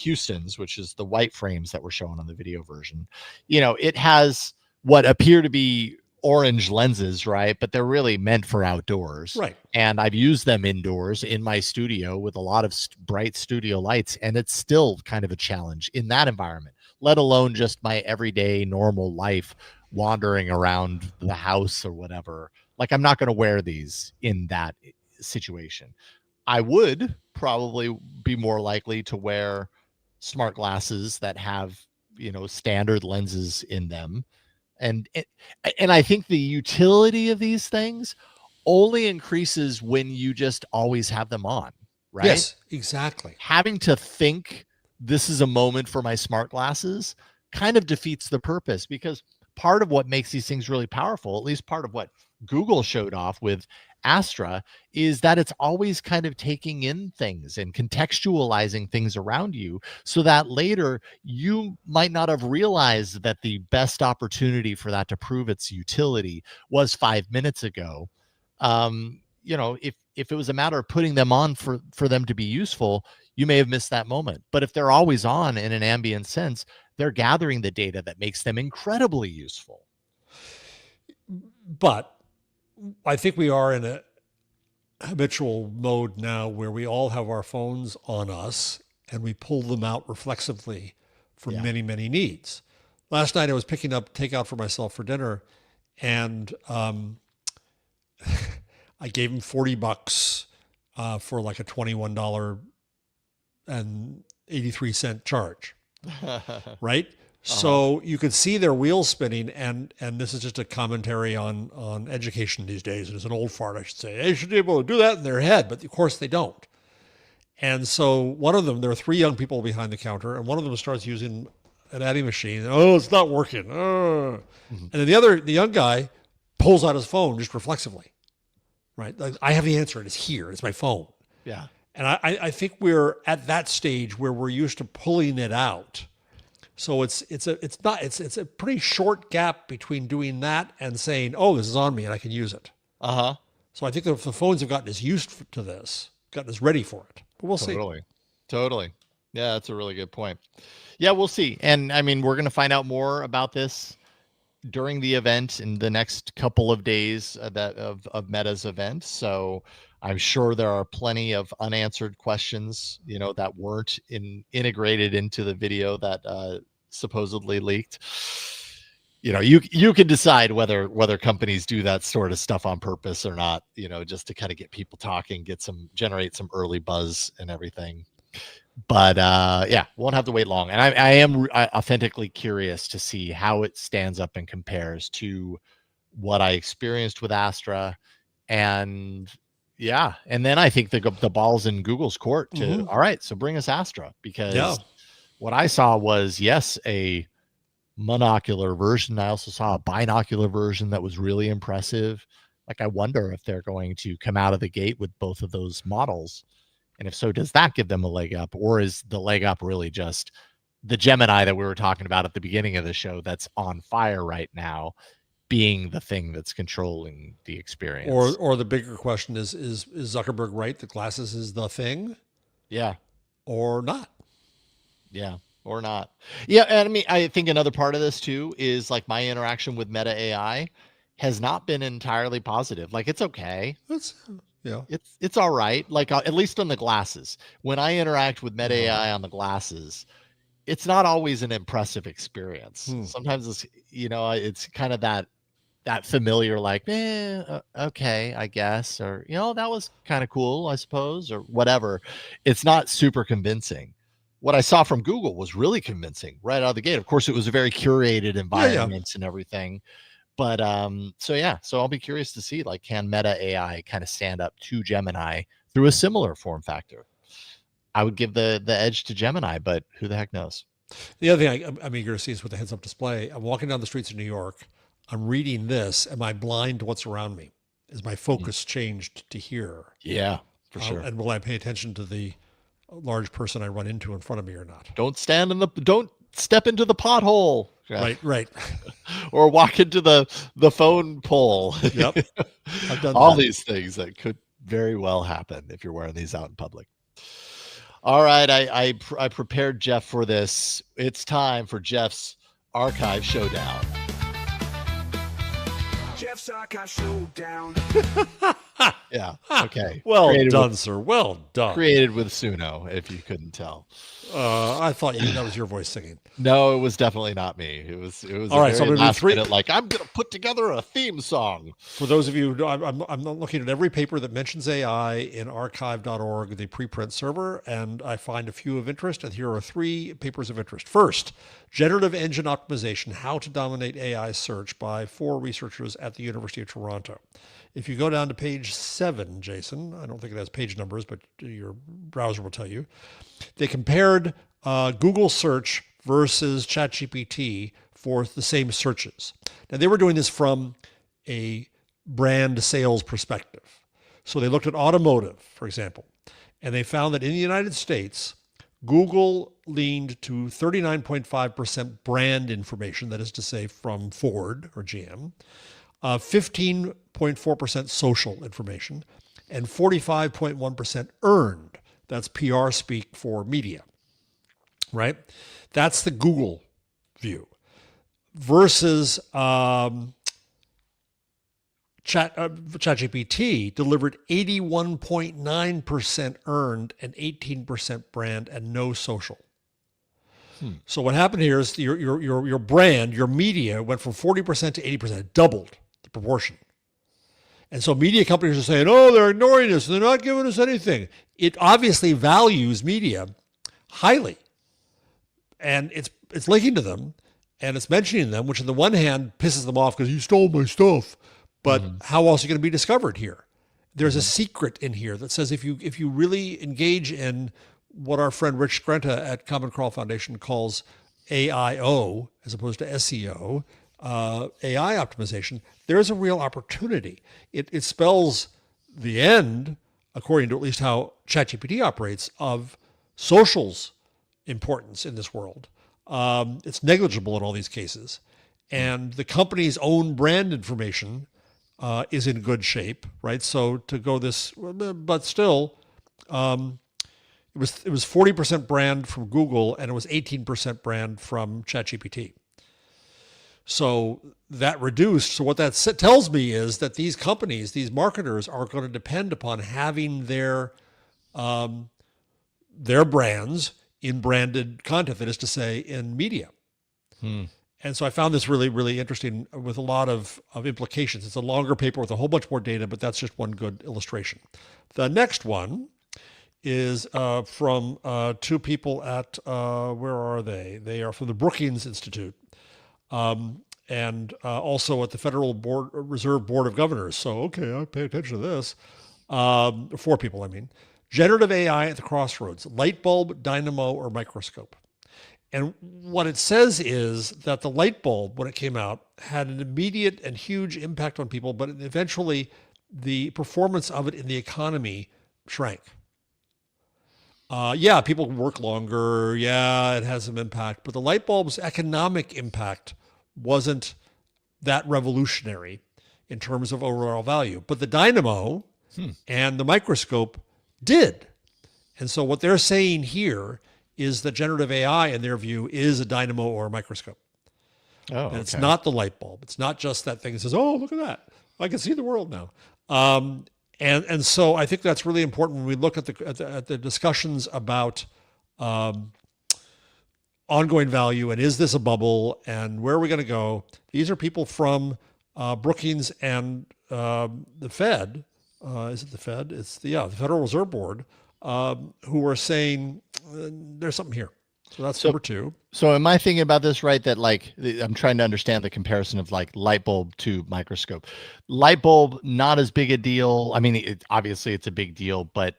Houstons, which is the white frames that were shown on the video version, it has what appear to be orange lenses, right? But they're really meant for outdoors. Right. And I've used them indoors in my studio with a lot of bright studio lights, and it's still kind of a challenge in that environment, let alone just my everyday normal life wandering around the house or whatever. Like, I'm not going to wear these in that situation. I would probably be more likely to wear smart glasses that have, standard lenses in them. And I think the utility of these things only increases when you just always have them on, right? Yes, exactly. Having to think this is a moment for my smart glasses kind of defeats the purpose, because part of what makes these things really powerful, at least part of what Google showed off with Astra, is that it's always kind of taking in things and contextualizing things around you, so that later you might not have realized that the best opportunity for that to prove its utility was 5 minutes ago. If it was a matter of putting them on for them to be useful, you may have missed that moment. But if they're always on in an ambient sense, they're gathering the data that makes them incredibly useful. But I think we are in a habitual mode now where we all have our phones on us and we pull them out reflexively for many, many needs. Last night I was picking up takeout for myself for dinner, and I gave him $40 for like a $21.83 charge. Right? So you could see their wheels spinning, and this is just a commentary on education these days. It's an old fart, I should say. They should be able to do that in their head, but of course they don't. And so one of them, there are three young people behind the counter, and one of them starts using an adding machine. Oh, it's not working. And then the young guy pulls out his phone just reflexively. Right? Like, I have the answer, and it's here. It's my phone. Yeah. And I think we're at that stage where we're used to pulling it out. So it's a pretty short gap between doing that and saying, oh, this is on me and I can use it. So I think that the phones have gotten us used to this, gotten us ready for it. But we'll see. Totally. Yeah, that's a really good point. Yeah, we'll see. And I mean, we're going to find out more about this during the event in the next couple of days of Meta's event. So I'm sure there are plenty of unanswered questions, that weren't integrated into the video that supposedly leaked. You can decide whether companies do that sort of stuff on purpose or not, just to kind of get people talking, generate some early buzz and everything. But won't have to wait long. And I am authentically curious to see how it stands up and compares to what I experienced with Astra. And then I think the ball's in Google's court to, all right, so bring us Astra, because what I saw was, yes, a monocular version. I also saw a binocular version that was really impressive. Like, I wonder if they're going to come out of the gate with both of those models. And if so, does that give them a leg up? Or is the leg up really just the Gemini that we were talking about at the beginning of the show that's on fire right now being the thing that's controlling the experience? Or the bigger question is Zuckerberg right that glasses is the thing? Yeah. Or not? Yeah. Or not. Yeah. And I mean, I think another part of this too is like my interaction with Meta AI has not been entirely positive. Like, it's okay. It's all right. Like, at least on the glasses. When I interact with Meta AI on the glasses, it's not always an impressive experience. Sometimes it's, it's kind of that familiar, like, okay, I guess, or, that was kind of cool, I suppose, or whatever. It's not super convincing. What I saw from Google was really convincing right out of the gate. Of course, it was a very curated environment and everything. But so I'll be curious to see, like, can Meta AI kind of stand up to Gemini through a similar form factor? I would give the edge to Gemini, but who the heck knows? The other thing I'm eager to see is with the heads-up display. I'm walking down the streets of New York. I'm reading this. Am I blind to what's around me? Is my focus changed to here? Yeah, for sure. And will I pay attention to the large person I run into in front of me or not? Don't step into the pothole. Right. Or walk into the phone pole. Yep. I've done all these things that could very well happen if you're wearing these out in public. All right, I prepared Jeff for this. It's time for Jeff's Archive Showdown. Jeff's Archive Showdown. Yeah, okay. Well done, sir. Well done. Created with Suno, if you couldn't tell. I thought that was your voice singing. No, it was definitely not me. It was all right. So I'm going to do minute, like, I'm going to put together a theme song. For those of you, I'm looking at every paper that mentions AI in archive.org, the preprint server, and I find a few of interest. And here are 3 papers of interest. First, Generative Engine Optimization: How to Dominate AI Search by 4 researchers at the University of Toronto. If you go down to page 7, Jason, I don't think it has page numbers, but your browser will tell you. They compared Google search versus ChatGPT for the same searches. Now, they were doing this from a brand sales perspective. So they looked at automotive, for example, and they found that in the United States, Google leaned to 39.5% brand information, that is to say from Ford or GM, 15.4% social information, and 45.1% earned. That's PR speak for media, right? That's the Google view. Versus ChatGPT delivered 81.9% earned and 18% brand and no social. So what happened here is your brand, your media went from 40% to 80%, it doubled the proportion. And so media companies are saying, oh, they're ignoring us. They're not giving us anything. It obviously values media highly. And it's linking to them and it's mentioning them, which on the one hand pisses them off because you stole my stuff. But how else are you going to be discovered here? There's a secret in here that says if you really engage in what our friend Rich Skrenta at Common Crawl Foundation calls AIO, as opposed to SEO, AI optimization, there's a real opportunity. It spells the end, according to at least how ChatGPT operates, of social's importance in this world. It's negligible in all these cases. And the company's own brand information is in good shape, right? So to go this, but still, it was 40% brand from Google and it was 18% brand from ChatGPT. So that reduced. So what that tells me is that these companies, these marketers, are going to depend upon having their brands in branded content, that is to say, in media. And so I found this really, really interesting with a lot of implications. It's a longer paper with a whole bunch more data, but that's just one good illustration. The next one is from 2 people at, where are they? They are from the Brookings Institute. And also at the Federal Reserve Board of Governors. So, okay, I pay attention to this. 4 people, I mean. Generative AI at the Crossroads: Light Bulb, Dynamo, or Microscope. And what it says is that the light bulb, when it came out, had an immediate and huge impact on people, but eventually the performance of it in the economy shrank. Yeah, people work longer. Yeah, it has some impact, but the light bulb's economic impact wasn't that revolutionary in terms of overall value. But the Dynamo and the Microscope did. And so what they're saying here is that generative AI, in their view, is a Dynamo or a Microscope. Oh, and it's not the light bulb. It's not just that thing that says, oh, look at that. I can see the world now. And so I think that's really important when we look at the discussions about ongoing value and is this a bubble and where are we going to go? These are people from Brookings and the Fed. Is it the Fed? It's the Federal Reserve Board who are saying there's something here. So that's number two. So am I thinking about this right? That like, I'm trying to understand the comparison of like light bulb to microscope. Light bulb, not as big a deal. I mean, obviously it's a big deal, but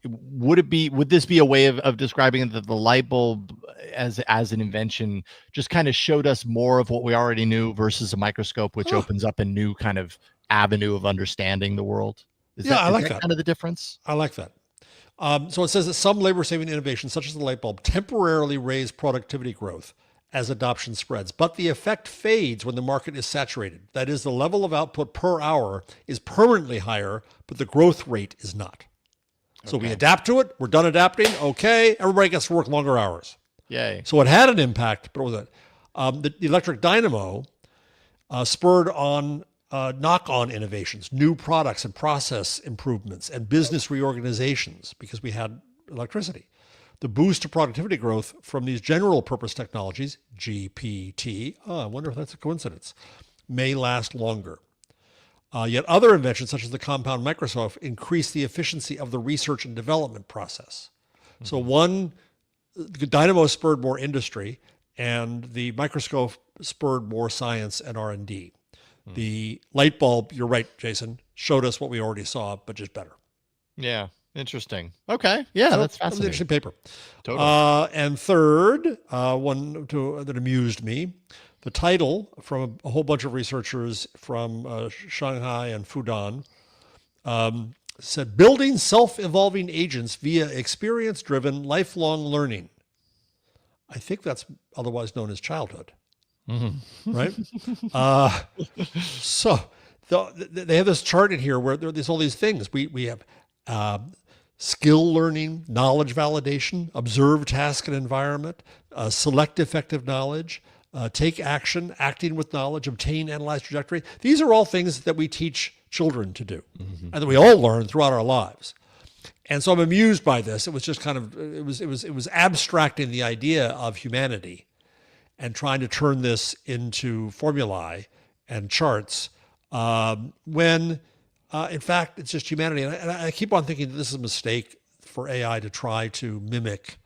would this be a way of describing that the light bulb as an invention just kind of showed us more of what we already knew versus a microscope, which opens up a new kind of avenue of understanding the world? I like that. Kind of the difference? I like that. So it says that some labor-saving innovations, such as the light bulb, temporarily raise productivity growth as adoption spreads, but the effect fades when the market is saturated. That is, the level of output per hour is permanently higher, but the growth rate is not. So we adapt to it. We're done adapting. Okay, everybody gets to work longer hours. Yay. So it had an impact, but what was it? The electric dynamo spurred on knock-on innovations, new products and process improvements, and business reorganizations because we had electricity. The boost to productivity growth from these general purpose technologies, GPT, I wonder if that's a coincidence, may last longer. Yet other inventions, such as the compound Microsoft, increase the efficiency of the research and development process. Mm-hmm. So the Dynamo spurred more industry, and the Microscope spurred more science and R&D. The light bulb, you're right, Jason, showed us what we already saw, but just better. Yeah, interesting. Okay, yeah, so that's fascinating. That was an interesting paper. Totally. And third, one that amused me, the title from a whole bunch of researchers from Shanghai and Fudan said, "Building Self-Evolving Agents via Experience-Driven Lifelong Learning." I think that's otherwise known as childhood. Mm-hmm. Right? So they have this chart in here where there's all these things. We have skill learning, knowledge validation, observe task and environment, select effective knowledge, take action, acting with knowledge, obtain, analyze trajectory. These are all things that we teach children to do and that we all learn throughout our lives. And so I'm amused by this. It was just kind of, it was abstracting the idea of humanity and trying to turn this into formulae and charts when, in fact, it's just humanity. And I keep on thinking that this is a mistake for AI to try to mimic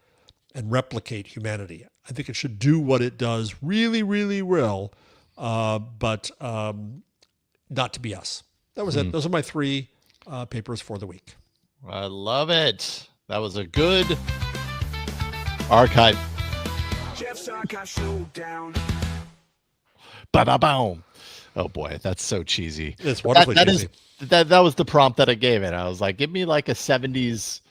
and replicate humanity. I think it should do what it does really, really well, but not to be us. That was it. Those are my three papers for the week. I love it. That was a good archive. Jeff's Archive Showdown. Ba-ba-boom. Oh boy, that's so cheesy. It's wonderfully cheesy. That was the prompt that I gave it. I was like, give me like a 70s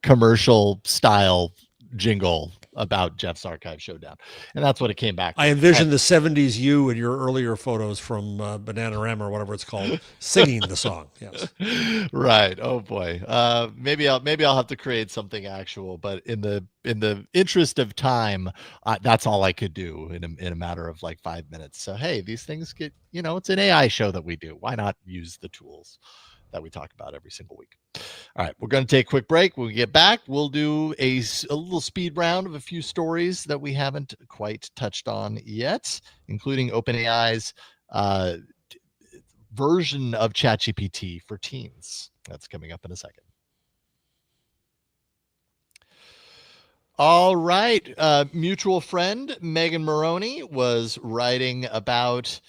commercial style jingle about Jeff's Archive Showdown. And that's what it came back. I envisioned the 70s you in your earlier photos from Bananarama or whatever it's called, singing the song. Yes. Right. Oh boy. Maybe I'll have to create something actual, but in the interest of time, that's all I could do in a matter of like 5 minutes. So, hey, these things get, it's an AI show that we do. Why not use the tools that we talk about every single week? All right, we're going to take a quick break. When we get back, we'll do a little speed round of a few stories that we haven't quite touched on yet, including OpenAI's version of ChatGPT for teens. That's coming up in a second. All right, mutual friend Megan Maroney was writing about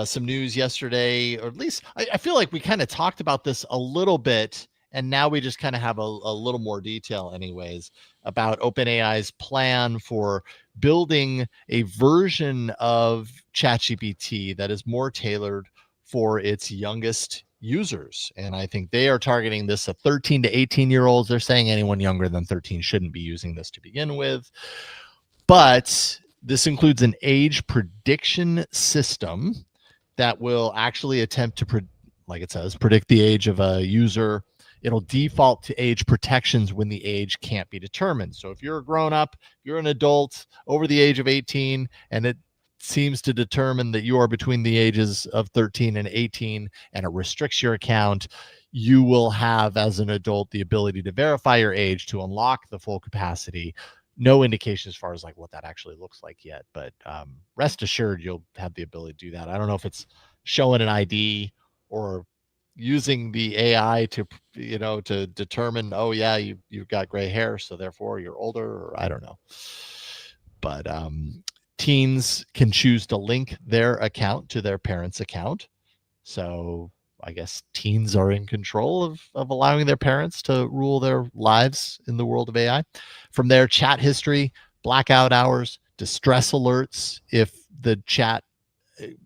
some news yesterday, or at least I feel like we kind of talked about this a little bit, and now we just kind of have a little more detail anyways about OpenAI's plan for building a version of ChatGPT that is more tailored for its youngest users. And I think they are targeting this at 13 to 18-year-olds. They're saying anyone younger than 13 shouldn't be using this to begin with. But this includes an age prediction system that will actually attempt to, like it says, predict the age of a user. It'll default to age protections when the age can't be determined. So if you're a grown up, you're an adult over the age of 18, and it seems to determine that you are between the ages of 13 and 18, and it restricts your account, you will have, as an adult, the ability to verify your age to unlock the full capacity. No indication as far as like what that actually looks like yet, but rest assured you'll have the ability to do that. I don't know if it's showing an ID or using the AI to, to determine, oh yeah, you've got gray hair, so therefore you're older, or I don't know. But teens can choose to link their account to their parents' account. So I guess teens are in control of allowing their parents to rule their lives in the world of AI. From their chat history, blackout hours, distress alerts, if the chat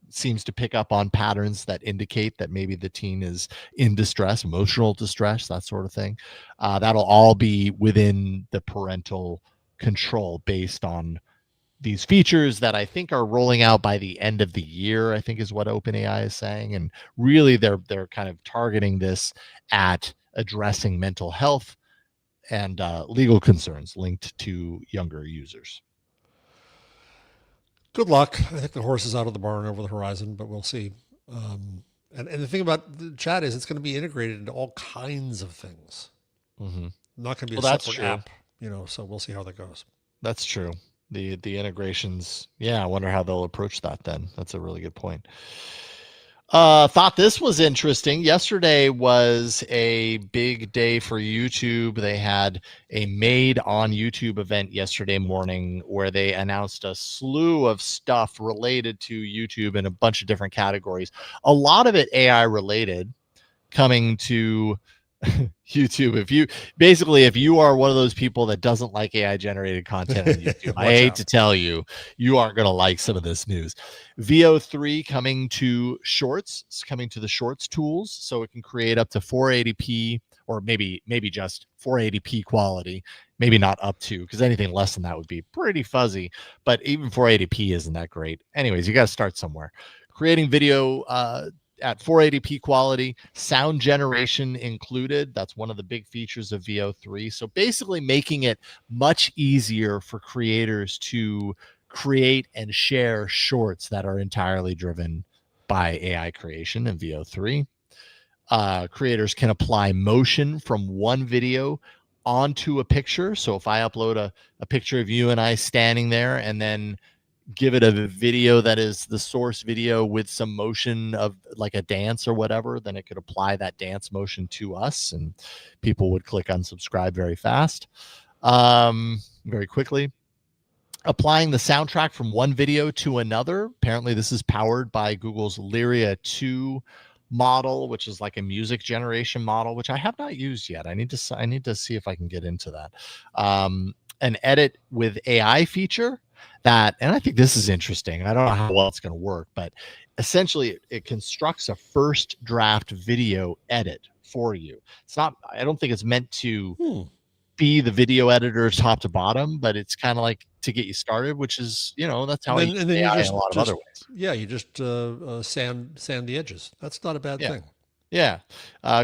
seems to pick up on patterns that indicate that maybe the teen is in distress, emotional distress, that sort of thing. That'll all be within the parental control based on these features that I think are rolling out by the end of the year, I think is what OpenAI is saying. And really they're kind of targeting this at addressing mental health and legal concerns linked to younger users. Good luck. I think the horse is out of the barn over the horizon, but we'll see. And the thing about the chat is it's going to be integrated into all kinds of things. Mm-hmm. Not going to be a separate app, so we'll see how that goes. That's true. The integrations. Yeah, I wonder how they'll approach that then. That's a really good point. Thought this was interesting. Yesterday was a big day for YouTube. They had a Made on YouTube event yesterday morning where they announced a slew of stuff related to YouTube in a bunch of different categories. A lot of it AI related, coming to YouTube. If you are one of those people that doesn't like AI generated content on YouTube, I hate to tell you, you aren't going to like some of this news. VO3 coming to Shorts, coming to the Shorts tools, so it can create up to 480p or maybe just 480p quality. Maybe not up to, because anything less than that would be pretty fuzzy. But even 480p isn't that great. Anyways, you got to start somewhere. Creating video at 480p quality, sound generation included. That's one of the big features of VO3. So basically making it much easier for creators to create and share shorts that are entirely driven by AI creation in VO3. Creators can apply motion from one video onto a picture. So if I upload a picture of you and I standing there and then give it a video that is the source video with some motion of like a dance or whatever, then it could apply that dance motion to us and people would click unsubscribe very fast, very quickly. Applying the soundtrack from one video to another. Apparently this is powered by Google's Lyria 2 model, which is like a music generation model, which I have not used yet. I need to see if I can get into that. An edit with AI feature that, and I think this is interesting. I don't know how well it's going to work, but essentially it constructs a first draft video edit for you. It's not, I don't think it's meant to be the video editor top to bottom, but it's kind of like to get you started, which is, that's how you use AI in a lot of other ways. Yeah, you just sand the edges. That's not a bad thing. Yeah.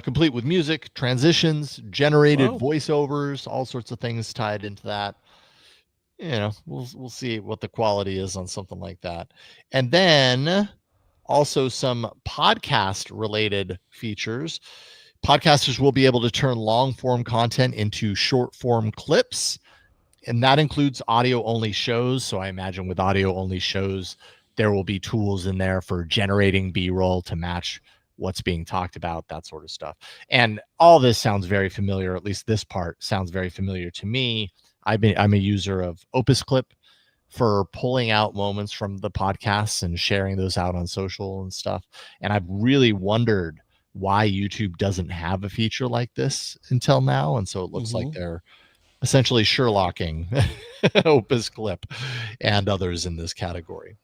Complete with music, transitions, generated voiceovers, all sorts of things tied into that. We'll see what the quality is on something like that. And then also some podcast related features. Podcasters will be able to turn long form content into short form clips, and that includes audio only shows. So I imagine with audio only shows, there will be tools in there for generating B-roll to match what's being talked about, that sort of stuff. And all this sounds very familiar, at least this part sounds very familiar to me. I'm a user of Opus Clip for pulling out moments from the podcasts and sharing those out on social and stuff. And I've really wondered why YouTube doesn't have a feature like this until now. And so it looks like they're essentially Sherlocking Opus Clip and others in this category.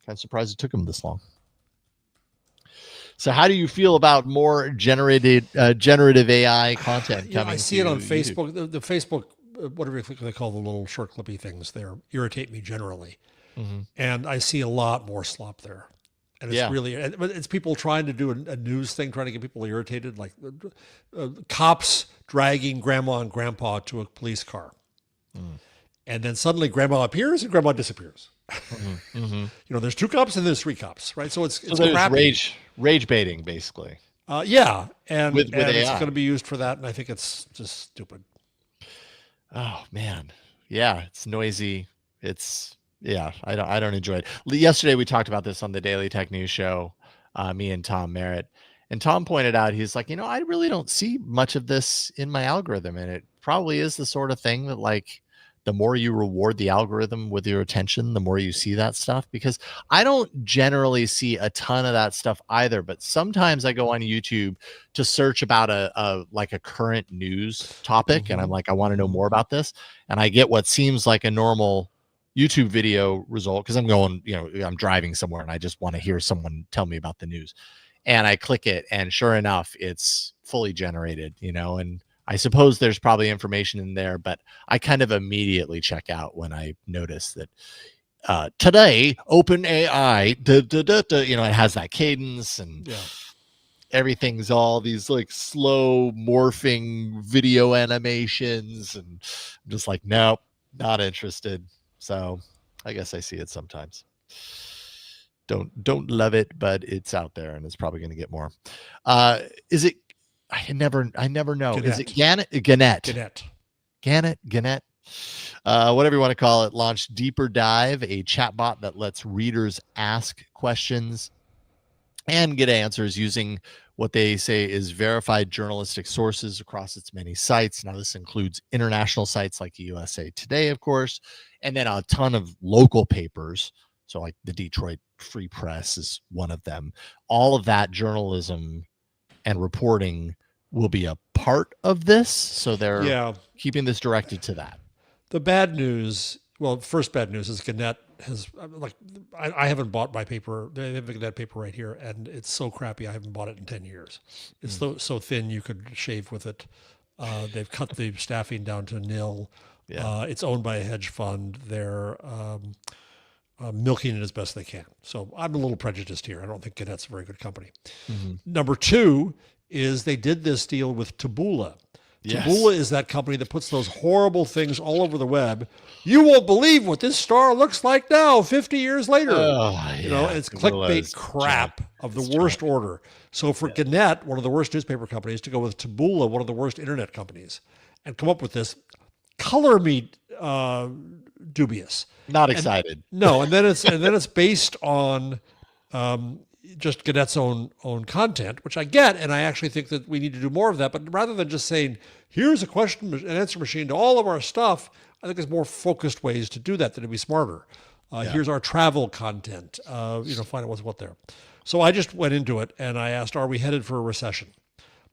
Kind of surprised it took him this long. So how do you feel about more generative AI content coming? I see it on YouTube? Facebook. The Facebook, whatever they call the little short clippy things there, irritate me generally. And I see a lot more slop there. And it's really, it's people trying to do a news thing, trying to get people irritated, like cops dragging grandma and grandpa to a police car. And then suddenly grandma appears and grandma disappears. There's 2 cops and there's 3 cops, right? So it's rage baiting, basically. And it's going to be used for that, and I think it's just stupid. Oh man, yeah, it's noisy. I don't enjoy it. Yesterday we talked about this on the Daily Tech News Show, me and Tom Merritt, and Tom pointed out, he's like, I really don't see much of this in my algorithm, and it probably is the sort of thing that, like, the more you reward the algorithm with your attention, the more you see that stuff, because I don't generally see a ton of that stuff either. But sometimes I go on YouTube to search about a current news topic. And I'm like, I want to know more about this. And I get what seems like a normal YouTube video result, because I'm going, I'm driving somewhere and I just want to hear someone tell me about the news. And I click it, and sure enough, it's fully generated, and I suppose there's probably information in there, but I kind of immediately check out when I notice that today, OpenAI, it has that cadence, and everything's all these like slow morphing video animations, and I'm just like, nope, not interested. So I guess I see it sometimes. Don't love it, but it's out there, and it's probably going to get more. Is it? I never know. Gannett. Is it Gannett? Gannett. Whatever you want to call it, launched Deeper Dive, a chatbot that lets readers ask questions and get answers using what they say is verified journalistic sources across its many sites. Now, this includes international sites like USA Today, of course, and then a ton of local papers. So like the Detroit Free Press is one of them. All of that journalism and reporting will be a part of this. So they're keeping this directed to that. The bad news, first bad news is Gannett has, I haven't bought my paper. They have a Gannett paper right here, and it's so crappy I haven't bought it in 10 years. It's so thin you could shave with it. They've cut the staffing down to nil. It's owned by a hedge fund. They're milking it as best they can. So I'm a little prejudiced here. I don't think Gannett's a very good company. Number 2 is they did this deal with Taboola. Yes. Taboola is that company that puts those horrible things all over the web. You won't believe what this star looks like now, 50 years later. It's clickbait crap of the worst order. So for Gannett, one of the worst newspaper companies, to go with Taboola, one of the worst internet companies, and come up with this, color me dubious. Not excited. And then it's based on just Gannett's own content, which I get, and I actually think that we need to do more of that. But rather than just saying, here's a question and answer machine to all of our stuff, I think there's more focused ways to do that that'd be smarter. Here's our travel content. Find out what's what there. So I just went into it and I asked, are we headed for a recession?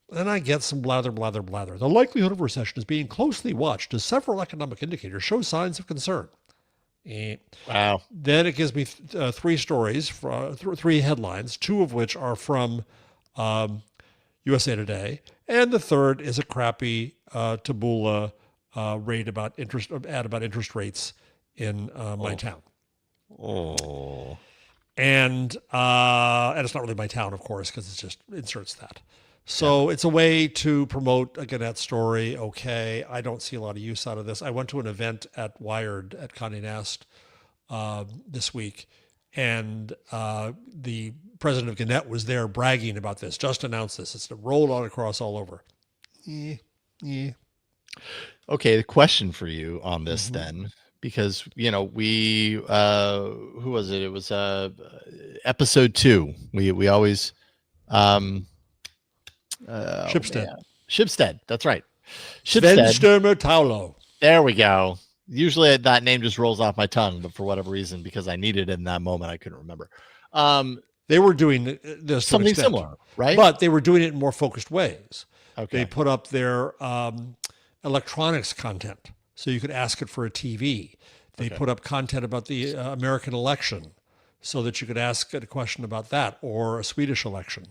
Then I get some blather. The likelihood of recession is being closely watched as several economic indicators show signs of concern. Wow. Then it gives me 3 stories, 3 headlines, 2 of which are from USA Today, and the third is a crappy Taboola ad about interest rates in my town. Oh. And it's not really my town, of course, because it just inserts that. So it's a way to promote a Gannett story. Okay, I don't see a lot of use out of this. I went to an event at Wired at Condé Nast this week, and the president of Gannett was there bragging about this. Just announced this. It's rolled on across all over. Okay, the question for you on this then, because we who was it? It was episode 2. We always Shipstead. That's right. Shipstead. There we go. Usually that name just rolls off my tongue, but for whatever reason, because I needed it in that moment, I couldn't remember. They were doing this something similar, right? But they were doing it in more focused ways. Okay. They put up their electronics content. so you could ask it for a TV. They put up content about the American election so that you could ask it a question about that, or a Swedish election.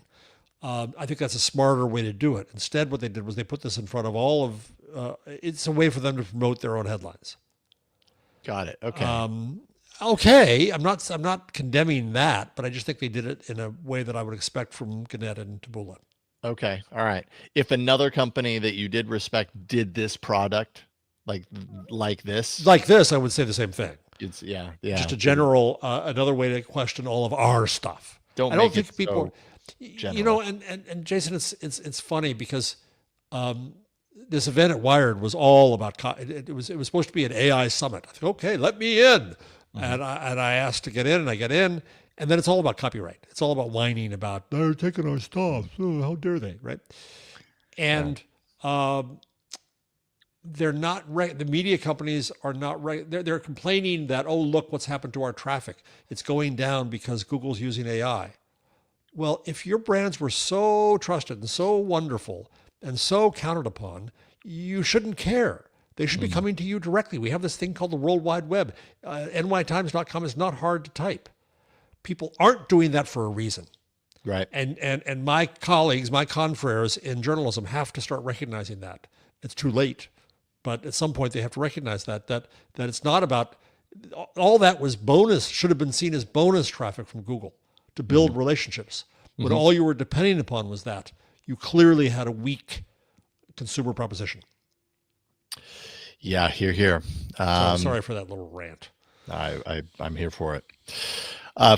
I think that's a smarter way to do it. Instead, what they did was they put this in front of all of, it's a way for them to promote their own headlines. Got it. Okay. Okay. I'm not condemning that, but I just think they did it in a way that I would expect from Gannett and Taboola. Okay. All right. If another company that you did respect did this product like this, I would say the same thing. It's Just a general, another way to question all of our stuff. I don't think people, and Jason, it's funny because this event at Wired was all about, it was supposed to be an AI summit. I think, okay, let me in. And I asked to get in, and I get in, and then it's all about copyright. It's all about whining about, they're taking our stuff. Oh, how dare they, right? And they're not the media companies are not they're complaining that, oh, look what's happened to our traffic. It's going down because Google's using AI. Well, if your brands were so trusted and so wonderful and so counted upon, you shouldn't care. They should be coming to you directly. We have this thing called the World Wide Web. nytimes.com is not hard to type. People aren't doing that for a reason. Right. And my colleagues, my confreres in journalism have to start recognizing that. It's too late. But at some point they have to recognize that it's not about, all that was bonus, should have been seen as bonus traffic from Google to build relationships. When all you were depending upon was that, you clearly had a weak consumer proposition. Yeah, here. So I'm sorry for that little rant. I'm here for it.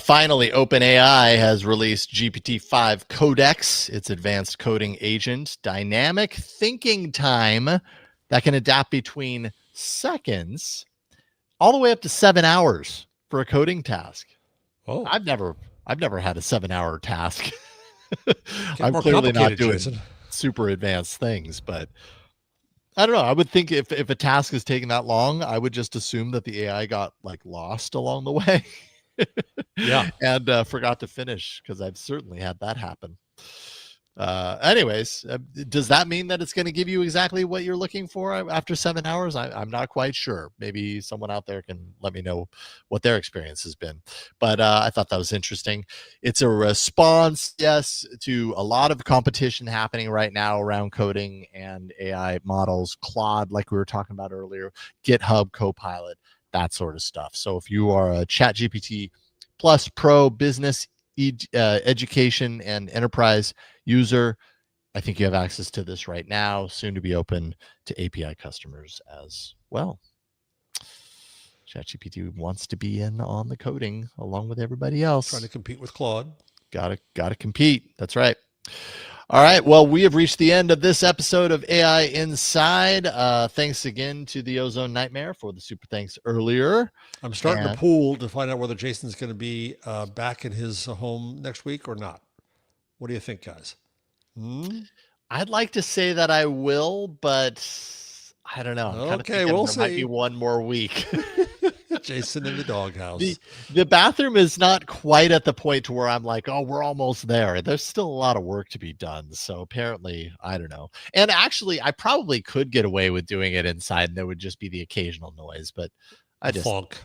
Finally, OpenAI has released GPT-5 Codex, its advanced coding agent, dynamic thinking time that can adapt between seconds all the way up to 7 hours for a coding task. Oh, I've never had a 7-hour task. I'm clearly not doing super advanced things, but I don't know. I would think if a task is taking that long, I would just assume that the AI got lost along the way. And forgot to finish, because I've certainly had that happen. Anyways, does that mean that it's going to give you exactly what you're looking for after 7 hours? I'm not quite sure. Maybe someone out there can let me know what their experience has been. But I thought that was interesting. It's a response, yes, to a lot of competition happening right now around coding and AI models, Claude, like we were talking about earlier, GitHub Copilot, that sort of stuff. So if you are a ChatGPT Plus Pro business education and enterprise user, I think you have access to this right now, soon to be open to API customers as well. ChatGPT wants to be in on the coding along with everybody else. Trying to compete with Claude. Gotta compete. That's right. All right. Well, we have reached the end of this episode of AI Inside. Thanks again to the Ozone Nightmare for the super thanks earlier. I'm starting to pool to find out whether Jason's going to be back in his home next week or not. What do you think, guys? I'd like to say that I will, but I don't know. Okay, we'll see. Might be one more week. Jason in the doghouse. The bathroom is not quite at the point to where I'm like, oh, we're almost there. There's still a lot of work to be done. So apparently, I don't know. And actually, I probably could get away with doing it inside, and there would just be the occasional noise. But I just funk.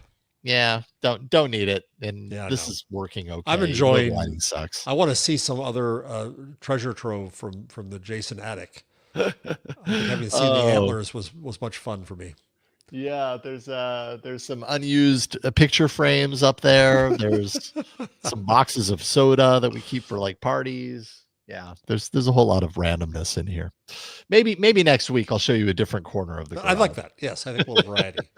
Yeah, don't need it. And this is working okay. I'm enjoying. The lighting sucks. I want to see some other treasure trove from the Jason attic. I think having seen the antlers was much fun for me. Yeah, there's some unused picture frames up there. There's some boxes of soda that we keep for parties. Yeah, there's a whole lot of randomness in here. Maybe next week I'll show you a different corner of the garage. I'd like that. Yes, I think a little variety.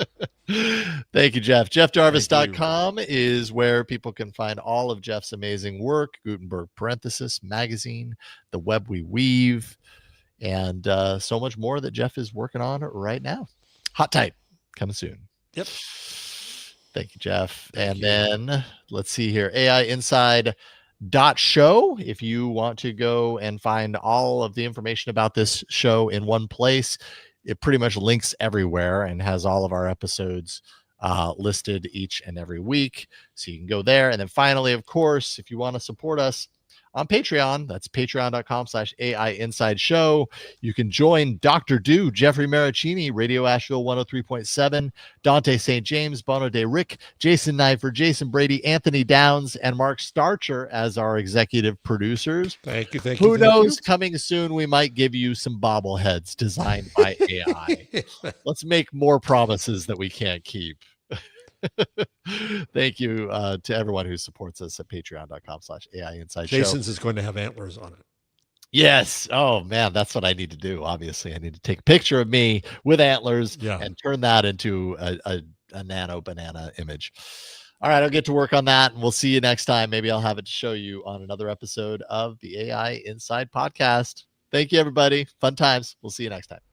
Thank you, Jeff. JeffJarvis.com is where people can find all of Jeff's amazing work, Gutenberg parenthesis, magazine, the web we weave, and so much more that Jeff is working on right now. Hot type coming soon. Yep. Thank you, Jeff. Then let's see here. AI Inside .show. If you want to go and find all of the information about this show in one place, it pretty much links everywhere and has all of our episodes listed each and every week. So you can go there. And then finally, of course, if you want to support us, on Patreon. That's patreon.com/AI Inside Show. You can join Dr. Do, Jeffrey Maricini, Radio Asheville 103.7, Dante St. James, Bono de Rick, Jason Knifer, Jason Brady, Anthony Downs, and Mark Starcher as our executive producers. Thank you. Who knows? Coming soon, we might give you some bobbleheads designed by AI. Let's make more promises that we can't keep. Thank you to everyone who supports us at patreon.com/AI Inside Show. Jason's is going to have antlers on it. Yes. Oh man, that's what I need to do. Obviously, I need to take a picture of me with antlers and turn that into a Nano Banana image. All right, I'll get to work on that, and we'll see you next time. Maybe I'll have it to show you on another episode of the AI Inside podcast. Thank you, everybody. Fun times. We'll see you next time.